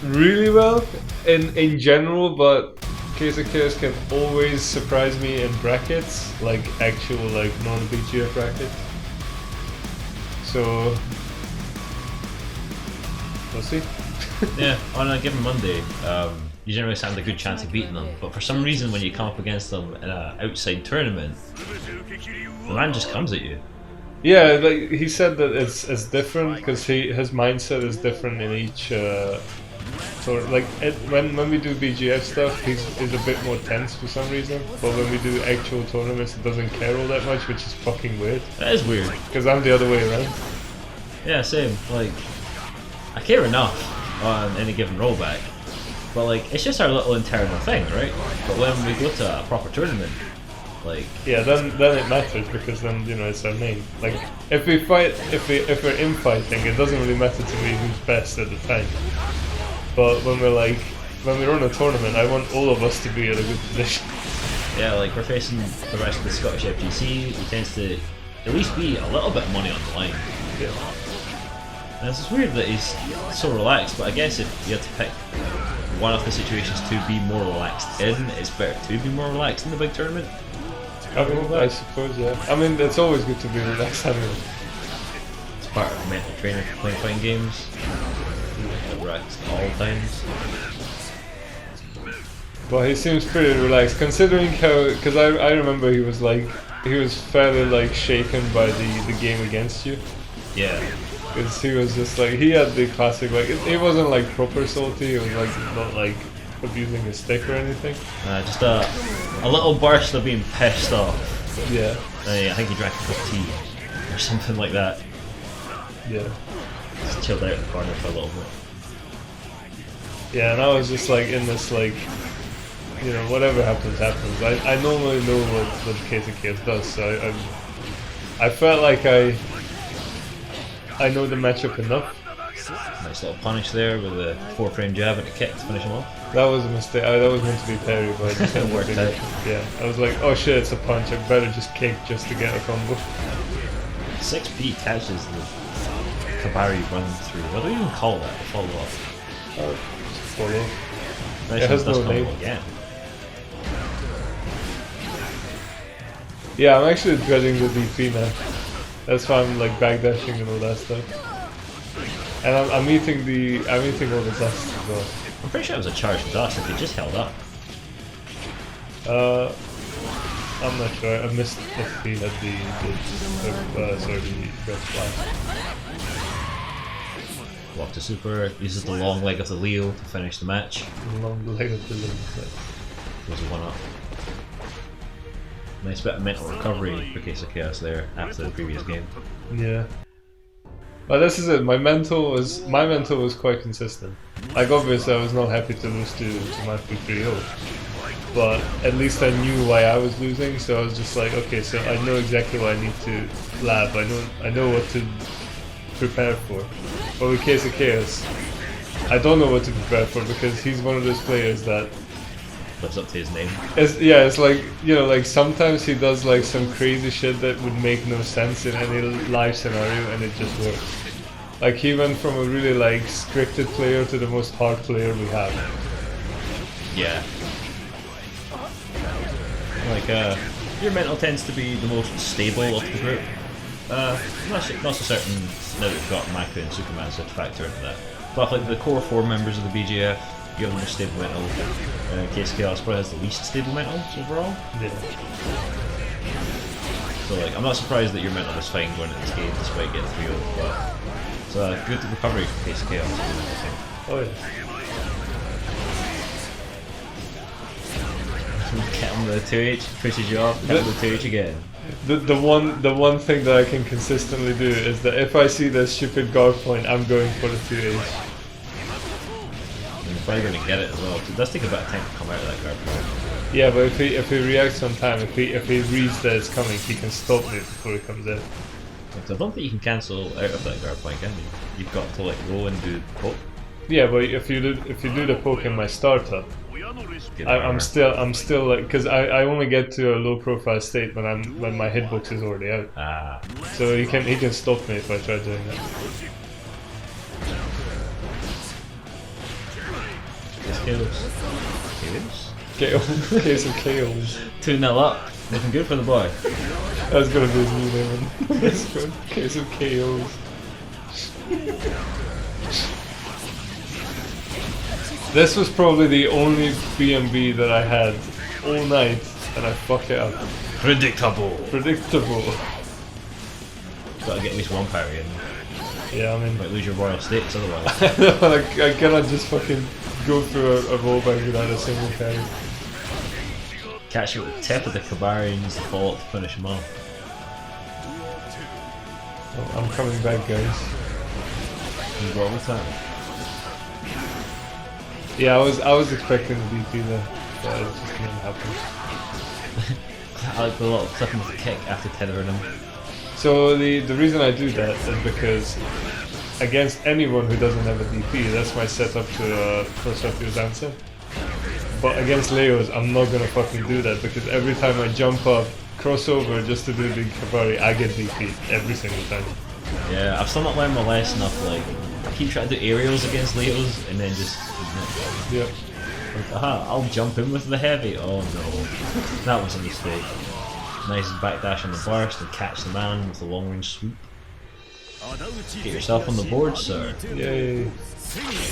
really well in general, but Case of Chaos can always surprise me in brackets, like actual non-BGF brackets. So we'll see. Yeah, on a given Monday, you generally stand a good chance of beating them, but for some reason when you come up against them in an outside tournament, the man just comes at you. Yeah, like he said that it's different because his mindset is different in each when we do BGF stuff, he's a bit more tense for some reason, but when we do actual tournaments, he doesn't care all that much, which is fucking weird. That is weird. Because I'm the other way around. Yeah, same. Like, I care enough on any given rollback, but like, it's just our little internal thing, right? But when we go to a proper tournament, like, yeah, then it matters because then it's our name. Like, if we're infighting, it doesn't really matter to me who's best at the time. But when we're on a tournament, I want all of us to be in a good position. Yeah, like we're facing the rest of the Scottish FGC, he tends to at least be a little bit of money on the line. Yeah. And it's just weird that he's so relaxed, but I guess if you had to pick one of the situations to be more relaxed in, it's better to be more relaxed in the big tournament. I suppose, yeah. I mean, it's always good to be relaxed anyway. It's part of mental training for playing fighting games. Relaxed at all times. Well, he seems pretty relaxed, considering how. Because I remember he was fairly shaken by the game against you. Yeah. Because he was just he had the classic it wasn't proper salty. It was not abusing his stick or anything. Just a little burst of being pissed off. Yeah. I think he drank a cup of tea or something like that. Yeah. Just chilled out in the corner for a little bit. Yeah, and I was just in this whatever happens. I normally know what the Case of Chaos does, so I felt like I know the matchup enough. Nice little punish there with a 4-frame jab and a kick to finish him off. That was a mistake. That was meant to be parry, but I just It worked out. Yeah, I was like, oh shit, it's a punch. I better just kick just to get a combo. 6P catches the Kabari run through. What do we even call that? Follow up. Follow. Nice It has does no combo name. again. Yeah, I'm actually dreading the DP now. That's why I'm backdashing and all that stuff. And I'm eating all the dust as well. I'm pretty sure it was a charged dust if he just held up. I'm not sure. I missed if he had the red flag. Walk to super, uses the long leg of the Leo to finish the match. Long leg of the link. Goes 1-up. Nice bit of mental recovery for Case of Chaos there after the previous game. Yeah. Well, this is it. My mental was quite consistent. Obviously I was not happy to lose to Maku 3-0, but at least I knew why I was losing. So I was just okay, so I know exactly what I need to lab. I know what to prepare for. But with Case of Chaos, I don't know what to prepare for because he's one of those players that lives up to his name. It's like, you know, like sometimes he does like some crazy shit that would make no sense in any live scenario, and it just works. Like he went from a really like scripted player to the most hard player we have. Yeah. Like, your mental tends to be the most stable of the group. Not so certain now that we've got Maku and Cykamancer to factor into that. But like the core 4 members of the BGF, you have the most stable mental. Case Chaos probably has the least stable mental overall. Yeah. So like, I'm not surprised that your mental was fine going into this game despite getting 3-0, but it's a good recovery from Case Chaos. Oh yeah. Get him with the 2H, pushes you off, hit him with the 2H again. The one thing that I can consistently do is that if I see this stupid guard point, I'm going for the 2H. And you're probably going to get it as well. It does take a bit of time to come out of that guard point. Yeah, but if he reacts on time, if he reads that it's coming, he can stop me before he comes in. I don't think you can cancel out of that guard point, can you? You've got to like roll and do poke. Yeah, but if you do the poke in my startup, I'm still like, because I only get to a low profile state when my hitbox is already out. Ah. So he can stop me if I try doing that. KOs. Case of KOs. 2-0 up. Looking good for the boy. That's gonna be his new name. That's good. Case of KOs. This was probably the only BMB that I had all night, and I fuck it up. Predictable. Gotta get at least one parry in. Yeah, I mean, You might lose your royal stakes otherwise. I cannot just fucking go through a rollback without a single parry. Catch you at the tip of the Kabari and use the follow up to finish him off. Oh, I'm coming back, guys. You go all the time. Yeah, I was expecting the DP there, but it just didn't happen. I like the little clipping with the kick after tethering him. So the reason I do that is because against anyone who doesn't have a DP, that's my setup to cross up your dancer. But against Leos, I'm not gonna fucking do that because every time I jump up, crossover just to do the Kabari, I get DP every single time. Yeah, I've still not learned my lesson of like, I keep trying to do aerials against Leos and then just... Yep. Like, aha, I'll jump in with the heavy. Oh no, that was a mistake. Nice backdash on the burst and catch the man with the long range swoop. Get yourself on the board, sir. Yay.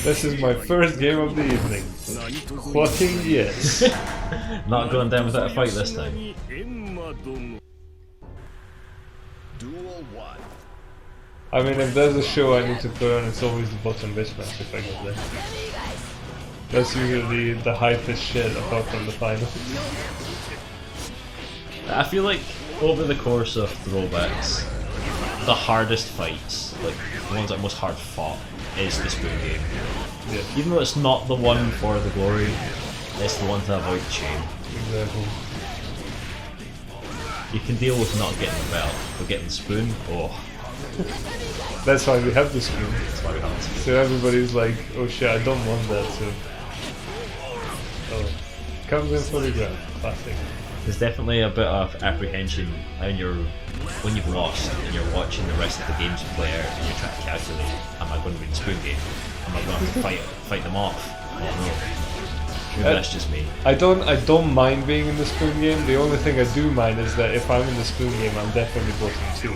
This is my first game of the evening. Fucking yes. Not going down without a fight this time. I mean, if there's a show I need to put on, it's always the bottom bitch match if I get there. That's usually the hypest shit apart from the final. I feel like over the course of the rollbacks, the hardest fights, like the ones that are most hard fought, is the spoon game. Yeah. Even though it's not the one for the glory, it's the one to avoid the shame. Exactly. You can deal with not getting the belt, but getting the spoon, oh. That's why we have the spoon. That's why we have the spoon. So everybody's like, oh shit, I don't want that, so... Oh. Comes in for the ground. Classic. There's definitely a bit of apprehension when you've lost and you're watching the rest of the games you play out and you're trying to calculate, am I going to be in the spoon game? Am I going to have to fight them off? Oh no. Maybe that's just me. I don't mind being in the spoon game. The only thing I do mind is that if I'm in the spoon game, I'm definitely bottom 2.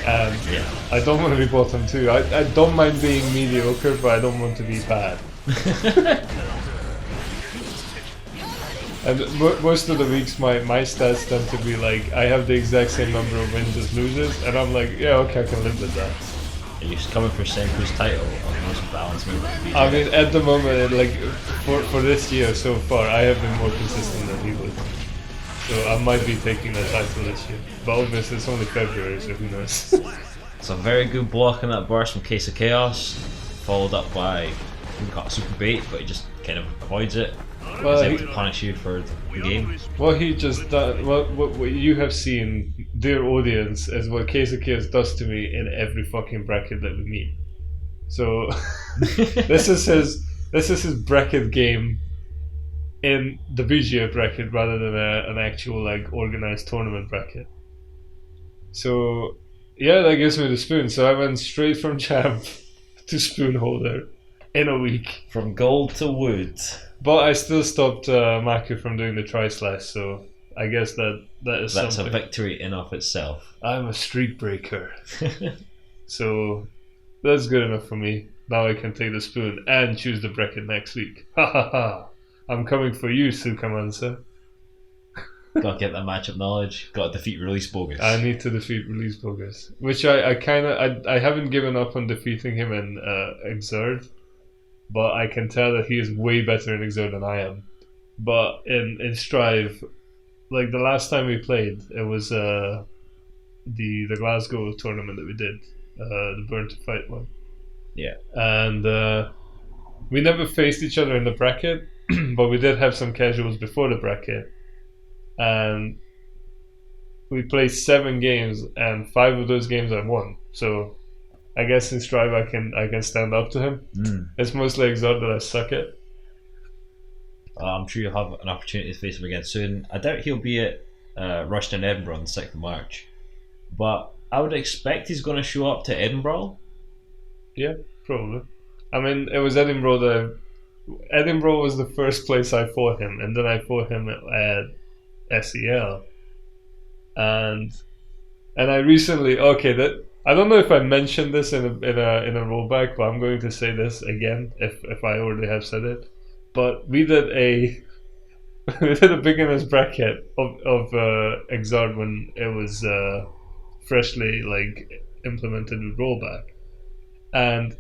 And yeah. I don't want to be bottom 2. I don't mind being mediocre, but I don't want to be bad. And most of the weeks my stats tend to be like, I have the exact same number of wins as losers, and I'm like, yeah, okay, I can live with that. Are you coming for Senpuu's title on the most balanced move? I mean, at the moment, like, for this year so far, I have been more consistent than he was. So I might be taking the title this year. But obviously it's only February, so who knows. It's a very good block in that burst from Case of Chaos, followed up by, he got a super bait, but he just kind of avoids it. Well, He's able to punish you for the game. What he just does, what you have seen, dear audience, is what Case of Chaos does to me in every fucking bracket that we meet. So this is his bracket game in the BGF bracket rather than an actual like organized tournament bracket. So yeah, that gives me the spoon. So I went straight from champ to spoon holder in a week. From gold to wood. But I still stopped Maku from doing the tri-slash, so I guess that's something. A victory in of itself. I'm a streak breaker. So that's good enough for me. Now I can take the spoon and choose the bracket next week. Ha ha ha! I'm coming for you, Cykamancer. Gotta get that matchup knowledge. Gotta defeat Release Bogus. I need to defeat Release Bogus, which I haven't given up on defeating him in Exert, but I can tell that he is way better in Exert than I am. But in Strive, like the last time we played, it was the Glasgow tournament that we did, the Burn to Fight one. Yeah. And we never faced each other in the bracket, but we did have some casuals before the bracket. And we played 7 games, and 5 of those games I won. So I guess in Strive I can stand up to him. It's mostly Exalt that I suck at. I'm sure you'll have an opportunity to face him again soon. I doubt he'll be at Rushden Edinburgh on the 6th of March, but I would expect he's going to show up to Edinburgh. Yeah, probably. I mean, it was Edinburgh Edinburgh was the first place I fought him, and then I fought him at SEL. And I recently I don't know if I mentioned this in a rollback, but I'm going to say this again if I already have said it. But we did a beginner's bracket of Exard when it was freshly like implemented with rollback. And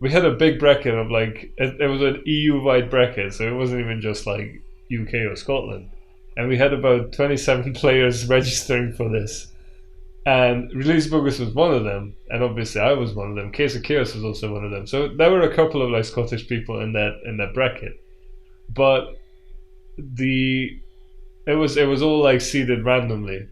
we had a big bracket of like it was an EU-wide bracket, so it wasn't even just like UK or Scotland. And we had about 27 players registering for this. And Release Bogus was one of them, and obviously I was one of them. Case of Chaos was also one of them. So there were a couple of like Scottish people in that bracket. But it was all like seeded randomly.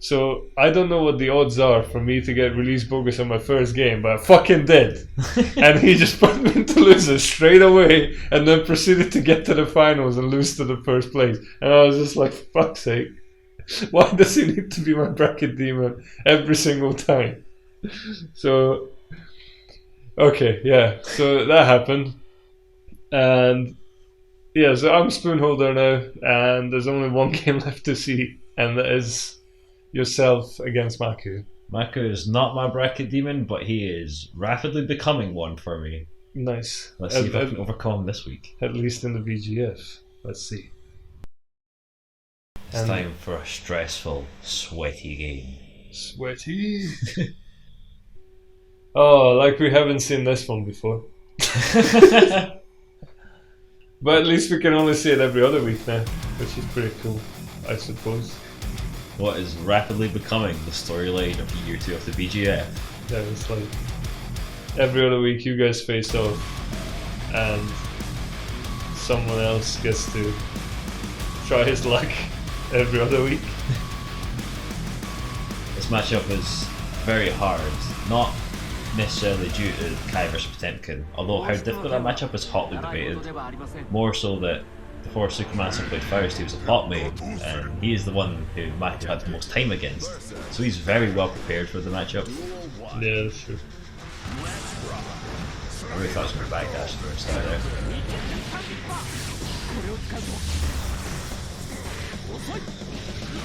So I don't know what the odds are for me to get Release Bogus on my first game, but I fucking did. And he just put me into losers straight away, and then proceeded to get to the finals and lose to the first place. And I was just like, for fuck's sake, why does he need to be my bracket demon every single time? So, okay, yeah, so that happened. And yeah, so I'm spoon holder now, and there's only one game left to see, and that is yourself against Maku. Maku is not my bracket demon, but he is rapidly becoming one for me. Nice. Let's see if I can overcome him this week. At least in the VGF. Let's see. It's time for a stressful, sweaty game. Sweaty? Oh, like we haven't seen this one before. But at least we can only see it every other week now, which is pretty cool, I suppose. What is rapidly becoming the storyline of year 2 of the BGF. Yeah, it's like every other week you guys face off and someone else gets to try his luck every other week. This matchup is very hard, not necessarily due to Kai versus Potemkin, although how difficult that matchup is hotly debated. More so that before Cykamancer played first, he was a pot mate, and he is the one who Maku had the most time against, so he's very well prepared for the matchup. Yeah, that's true. I really thought it was going to backdash for a start out.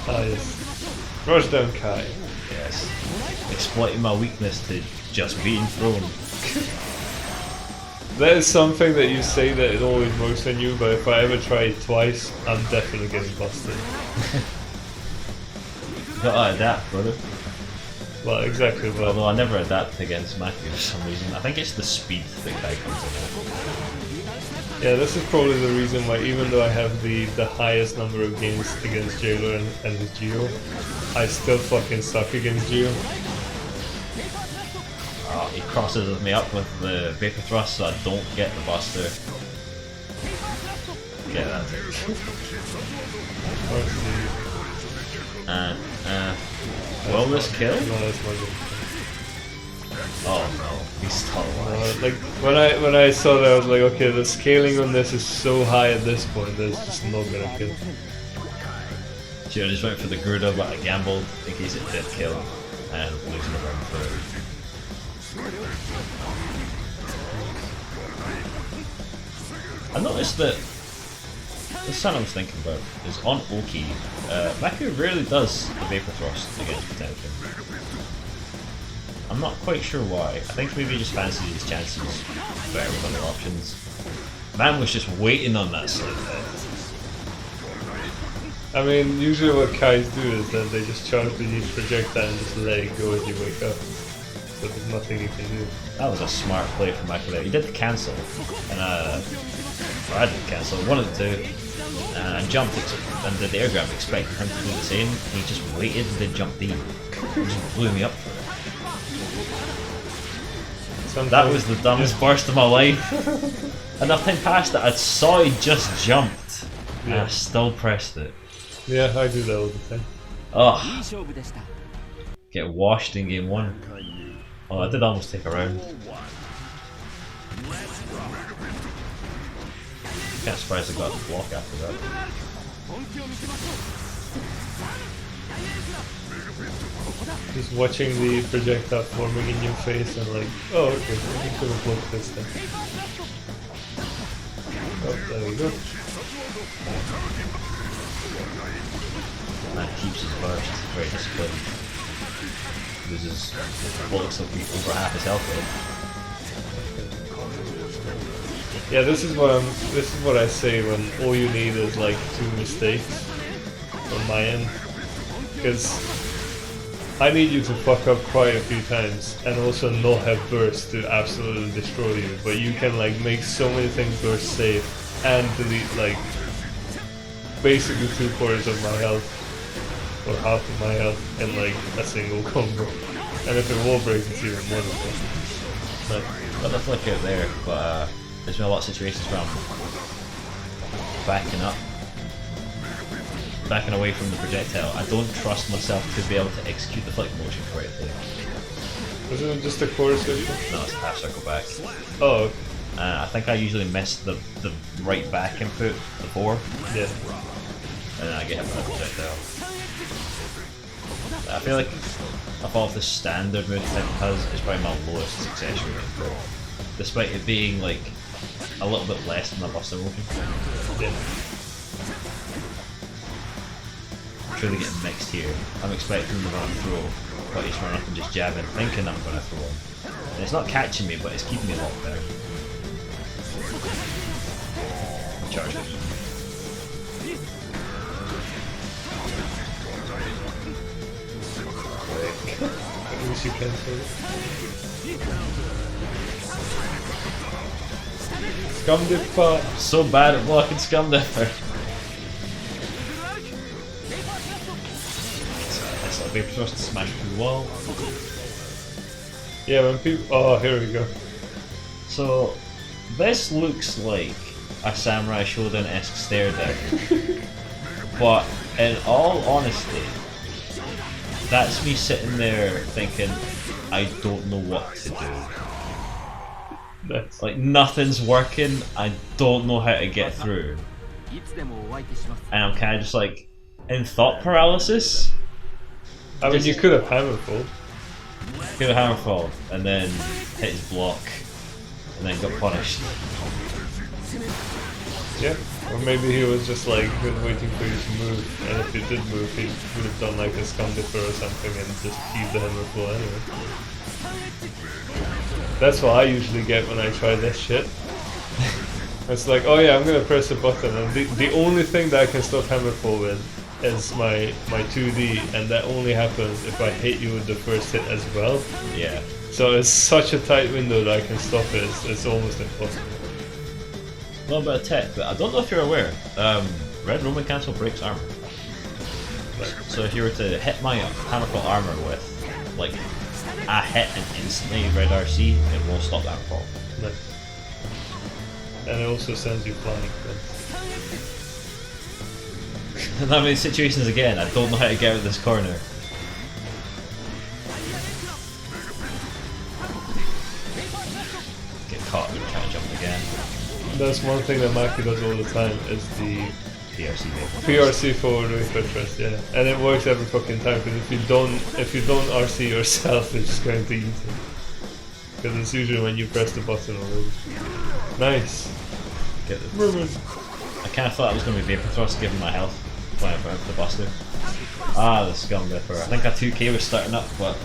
Ah, yes. Rush down Kai. Yes. Exploiting my weakness to just being thrown. That is something that you say that it always works on you, but if I ever try it twice, I'm definitely getting busted. Gotta adapt, brother. Well, exactly, but Although I never adapt against Maku for some reason. I think it's the speed that Kai comes in with. yeah, this is probably the reason why, even though I have the highest number of games against Jailer and his Geo, I still fucking suck against Geo. He crosses me up with the Vapor Thrust so I don't get the Buster. Get that. Will this kill? No, that's my game. Oh no, he's still alive. Like when I saw that, I was like, okay, the scaling on this is so high at this point that it's just not gonna kill. Sure, I just went for the Gruda, but I gambled in case it did kill, and losing the round for it. I noticed that this something I was thinking about is on Oki, Maku rarely does the Vapor Thrust against Potemkin. I'm not quite sure why. I think maybe he just fancies his chances better with other options. Man was just waiting on that slip hit. I mean, usually what Kais do is that they just charge the each projectile and just let it go as you wake up. So there's nothing you can do. That was a smart play from Maku there. He did the cancel, and or I did the cancel, one of the two, and jumped and did the air grab expecting him to do the same. He just waited and then jumped in. He just blew me up for it. Sometimes, That was the dumbest burst of my life. Enough time passed that I saw he just jumped, and I still pressed it. Yeah, I do that all the time. Oh, get washed in game 1. Oh, I did almost take a round. Can't surprise I got the block after that. Just watching the projectile forming in your face and like, oh okay, I could have blocked this then. Oh, there we go. Man keeps his burst, very disciplined. Loses what looks like over half his health though. Yeah, this is what I say when all you need is like 2 mistakes on my end. Because I need you to fuck up quite a few times and also not have burst to absolutely destroy you, but you can like make so many things burst safe and delete like basically 3/4 of my health or half of my health in like a single combo. And if it wall breaks, it's even more than that. But Got the flick out there, but there's been a lot of situations where I'm backing away from the projectile. I don't trust myself to be able to execute the flick motion correctly. Isn't it just a quarter circle? No, it's a half circle back. Oh, okay. I think I usually miss the right back input before, Yeah. and then I get hit by the projectile. I feel like of all the standard move type it has, it's probably my lowest success rate in Pro, despite it being like a little bit less than a buster motion. Yeah. I'm really getting mixed here. I'm expecting him to run a throw, but he's running up and just jabbing, thinking I'm going to throw him. And it's not catching me, but it's keeping me locked down. Charge it. At least you can sort it. Scum dipper! So bad at blocking Scum Dipper. It's like Vapor Thrust to smash through the wall. Yeah, when people. Oh, here we go. So, this looks like a Samurai Shodown-esque stare down. But, in all honesty, that's me sitting there thinking, I don't know what to do. That's Like, nothing's working, I don't know how to get through. And I'm kind of just like, in thought paralysis. I mean, you could have hammerful. Give a hammerfall, and then hit his block, and then got punished. Yeah. Or maybe he was just like waiting for you to move, and if you did move, he would have done like a scum dipper or something and just keep the hammerful anyway. That's what I usually get when I try this shit. It's like, oh yeah, I'm gonna press a button, and the only thing that I can stop hammerful with is my 2D, and that only happens if I hit you with the first hit as well. Yeah. So it's such a tight window that I can stop it, it's almost impossible. A little bit of tech, but I don't know if you're aware. Red Roman Cancel breaks armor. Right. So if you were to hit my hammerfall armor with like a hit and instantly red RC, it will stop that fall. Right. And it also sends you flying. And that many situations again, I don't know how to get out of this corner. that's one thing that Maku does all the time is the PRC forward away foot thrust, yeah, and it works every fucking time because if you don't RC yourself, it's just going to eat it. Because it's usually when you press the button already. Nice. Get it. I kind of thought it was going to be Vapor Thrust given my health when I went for the Buster. Ah, the Scum Dipper. I think a 2k was starting up, but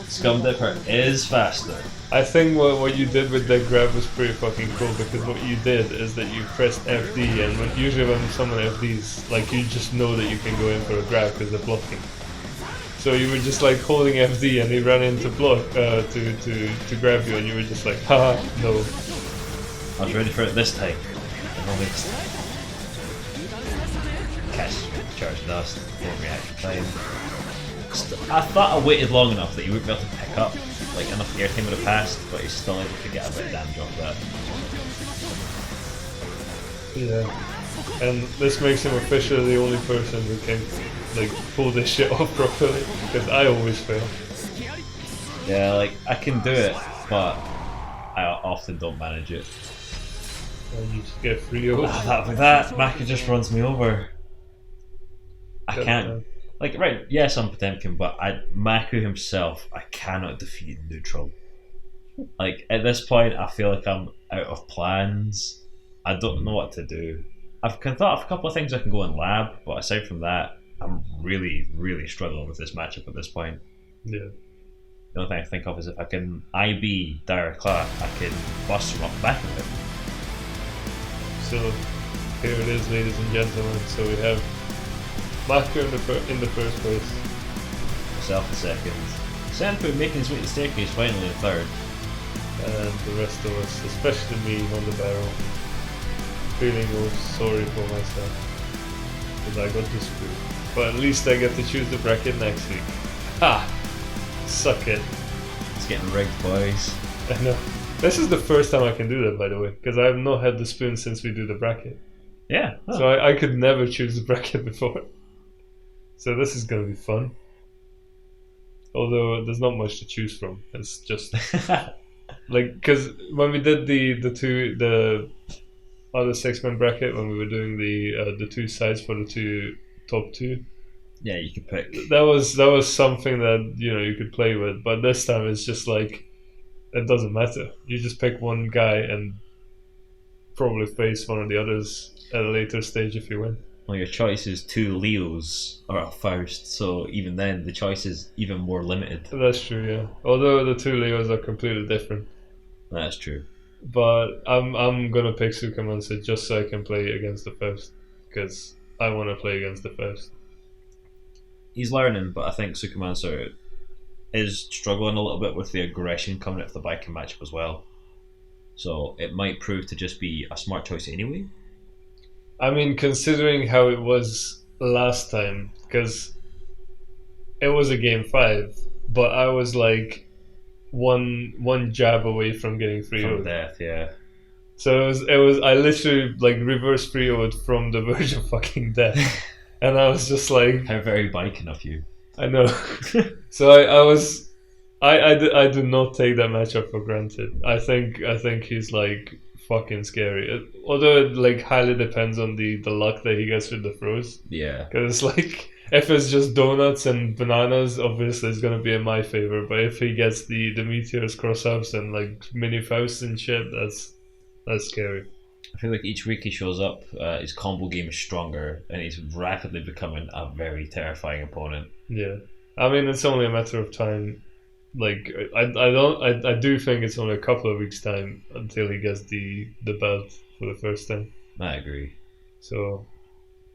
Scum Dipper is faster. I think what you did with that grab was pretty fucking cool because what you did is that you pressed FD and usually when someone FDs, like you just know that you can go in for a grab because they're blocking. So you were just like holding FD and he ran in to block, to grab you and you were just like, haha, no. I was ready for it this time. And only catch charge dust, didn't react in time. I thought I waited long enough that he wouldn't be able to pick up, like enough airtime would have passed, but he's still able to get a bit of damage off that. Yeah. And this makes him officially the only person who can like pull this shit off properly, because I always fail. Yeah, like I can do it, but I often don't manage it. And you just get free over. That Maku just runs me over. I can't. Like, right, yes, I'm Potemkin, but Maku himself, I cannot defeat in neutral. Like, at this point, I feel like I'm out of plans. I don't know what to do. I've thought of a couple of things I can go in lab, but aside from that, I'm really, really struggling with this matchup at this point. Yeah. The only thing I can think of is if I can IB Dire Clap, I can bust him off the back of it. So, here it is, ladies and gentlemen. So we have Maku in the first place. Myself in second. Senpuu making his way to the staircase finally in third. And the rest of us, especially me on the barrel, feeling all sorry for myself. Because I got this screwed. But at least I get to choose the bracket next week. Ha! Suck it. It's getting rigged, boys. I know. This is the first time I can do that, by the way, because I have not had the spoon since we do the bracket. Yeah. Oh. So I could never choose the bracket before. So this is going to be fun. Although there's not much to choose from. It's just like, because when we did the other 6-man bracket, when we were doing the two sides for the top two. Yeah, you could pick. That was something that you could play with, but this time it's just like it doesn't matter. You just pick one guy and probably face one of the others at a later stage if you win. Well, your choice is 2 Leos or a Faust, so even then the choice is even more limited. That's true, yeah. Although the 2 Leos are completely different. That's true. But I'm gonna pick Cykamancer just so I can play against the Faust, because I want to play against the Faust. He's learning, but I think Cykamancer is struggling a little bit with the aggression coming out of the Viking matchup as well. So it might prove to just be a smart choice anyway. I mean, considering how it was last time, because it was a game 5, but I was like one jab away from getting 3-0'd. From death, yeah. So it was I literally like reverse 3-0'd from the verge of fucking death. And I was just like, how very Viking of you. I know. So I do not take that matchup for granted. I think he's like fucking scary. Although it like highly depends on the luck that he gets with the throws. Yeah. Because it's like if it's just donuts and bananas, obviously it's gonna be in my favor. But if he gets the meteors, cross ups, and like mini Fausts and shit, that's scary. I feel like each week he shows up, his combo game is stronger, and he's rapidly becoming a very terrifying opponent. Yeah, I mean it's only a matter of time. Like I do think it's only a couple of weeks' time until he gets the belt for the first time. I agree. So,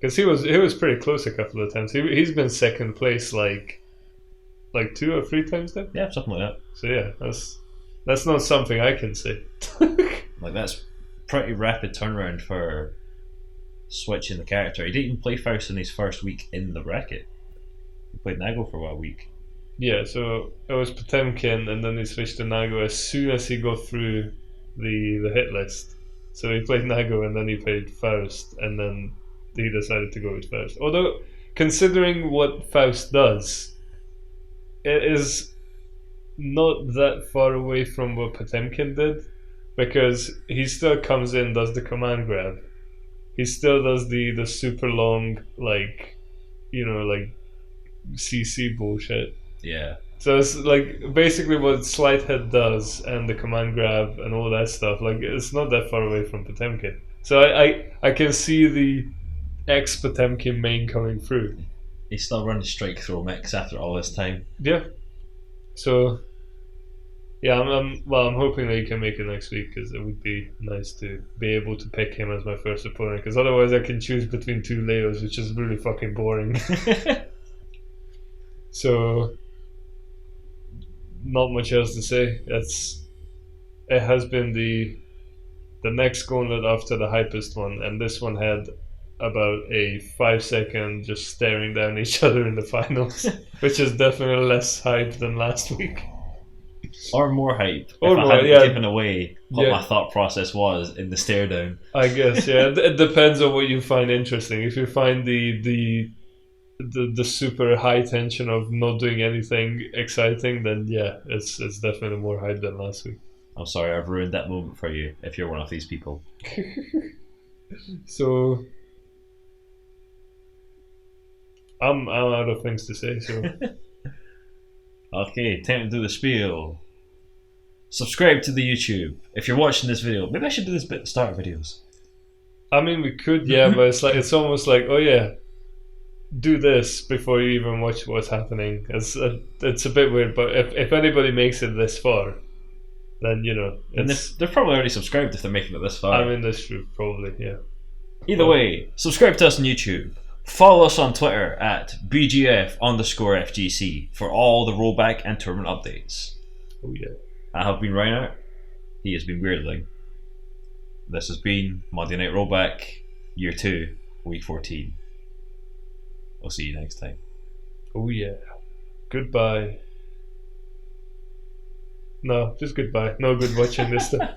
because he was pretty close a couple of times. He's been second place like 2 or 3 times now. Yeah, something like that. So yeah, that's not something I can say. Like that's pretty rapid turnaround for switching the character. He didn't even play Faust in his first week in the bracket. He played Nago for a week. Yeah, so it was Potemkin, and then he switched to Nago as soon as he got through the hit list. So he played Nago, and then he played Faust, and then he decided to go with Faust. Although, considering what Faust does, it is not that far away from what Potemkin did. because he still comes in, does the command grab. He still does the super long, like, like CC bullshit. Yeah. So it's like basically what Sleight Hit does and the command grab and all that stuff. Like, it's not that far away from Potemkin. So I can see the ex Potemkin main coming through. He's still running strike throw mix after all this time. Yeah. So yeah, I'm hoping that he can make it next week, because it would be nice to be able to pick him as my first opponent, because otherwise I can choose between two Leos, which is really fucking boring. So not much else to say. It has been the next gauntlet after the hypest one, and this one had about a 5-second just staring down each other in the finals, which is definitely less hype than last week. Or more hype. Or if more, I hadn't yeah. given away what my thought process was in the stare down. I guess, yeah. It depends on what you find interesting. If you find the super high tension of not doing anything exciting, then yeah, it's definitely more hype than last week. I'm sorry, I've ruined that moment for you if you're one of these people. So I'm out of things to say, so Okay, time to do the spiel. Subscribe to the YouTube. If you're watching this video, maybe I should do this bit at the start of videos. I mean, we could, yeah, but it's almost like, oh yeah, do this before you even watch what's happening. It's a bit weird, but if anybody makes it this far, then And they're probably already subscribed if they're making it this far. I mean, that's true, probably, yeah. Either way, subscribe to us on YouTube. Follow us on Twitter at BGF_FGC for all the rollback and tournament updates. Oh yeah. I have been Reinart. He has been Weirdling. This has been Monday Night Rollback, Year 2, Week 14. We'll see you next time. Oh yeah. Goodbye. No, just goodbye. No good watching this stuff.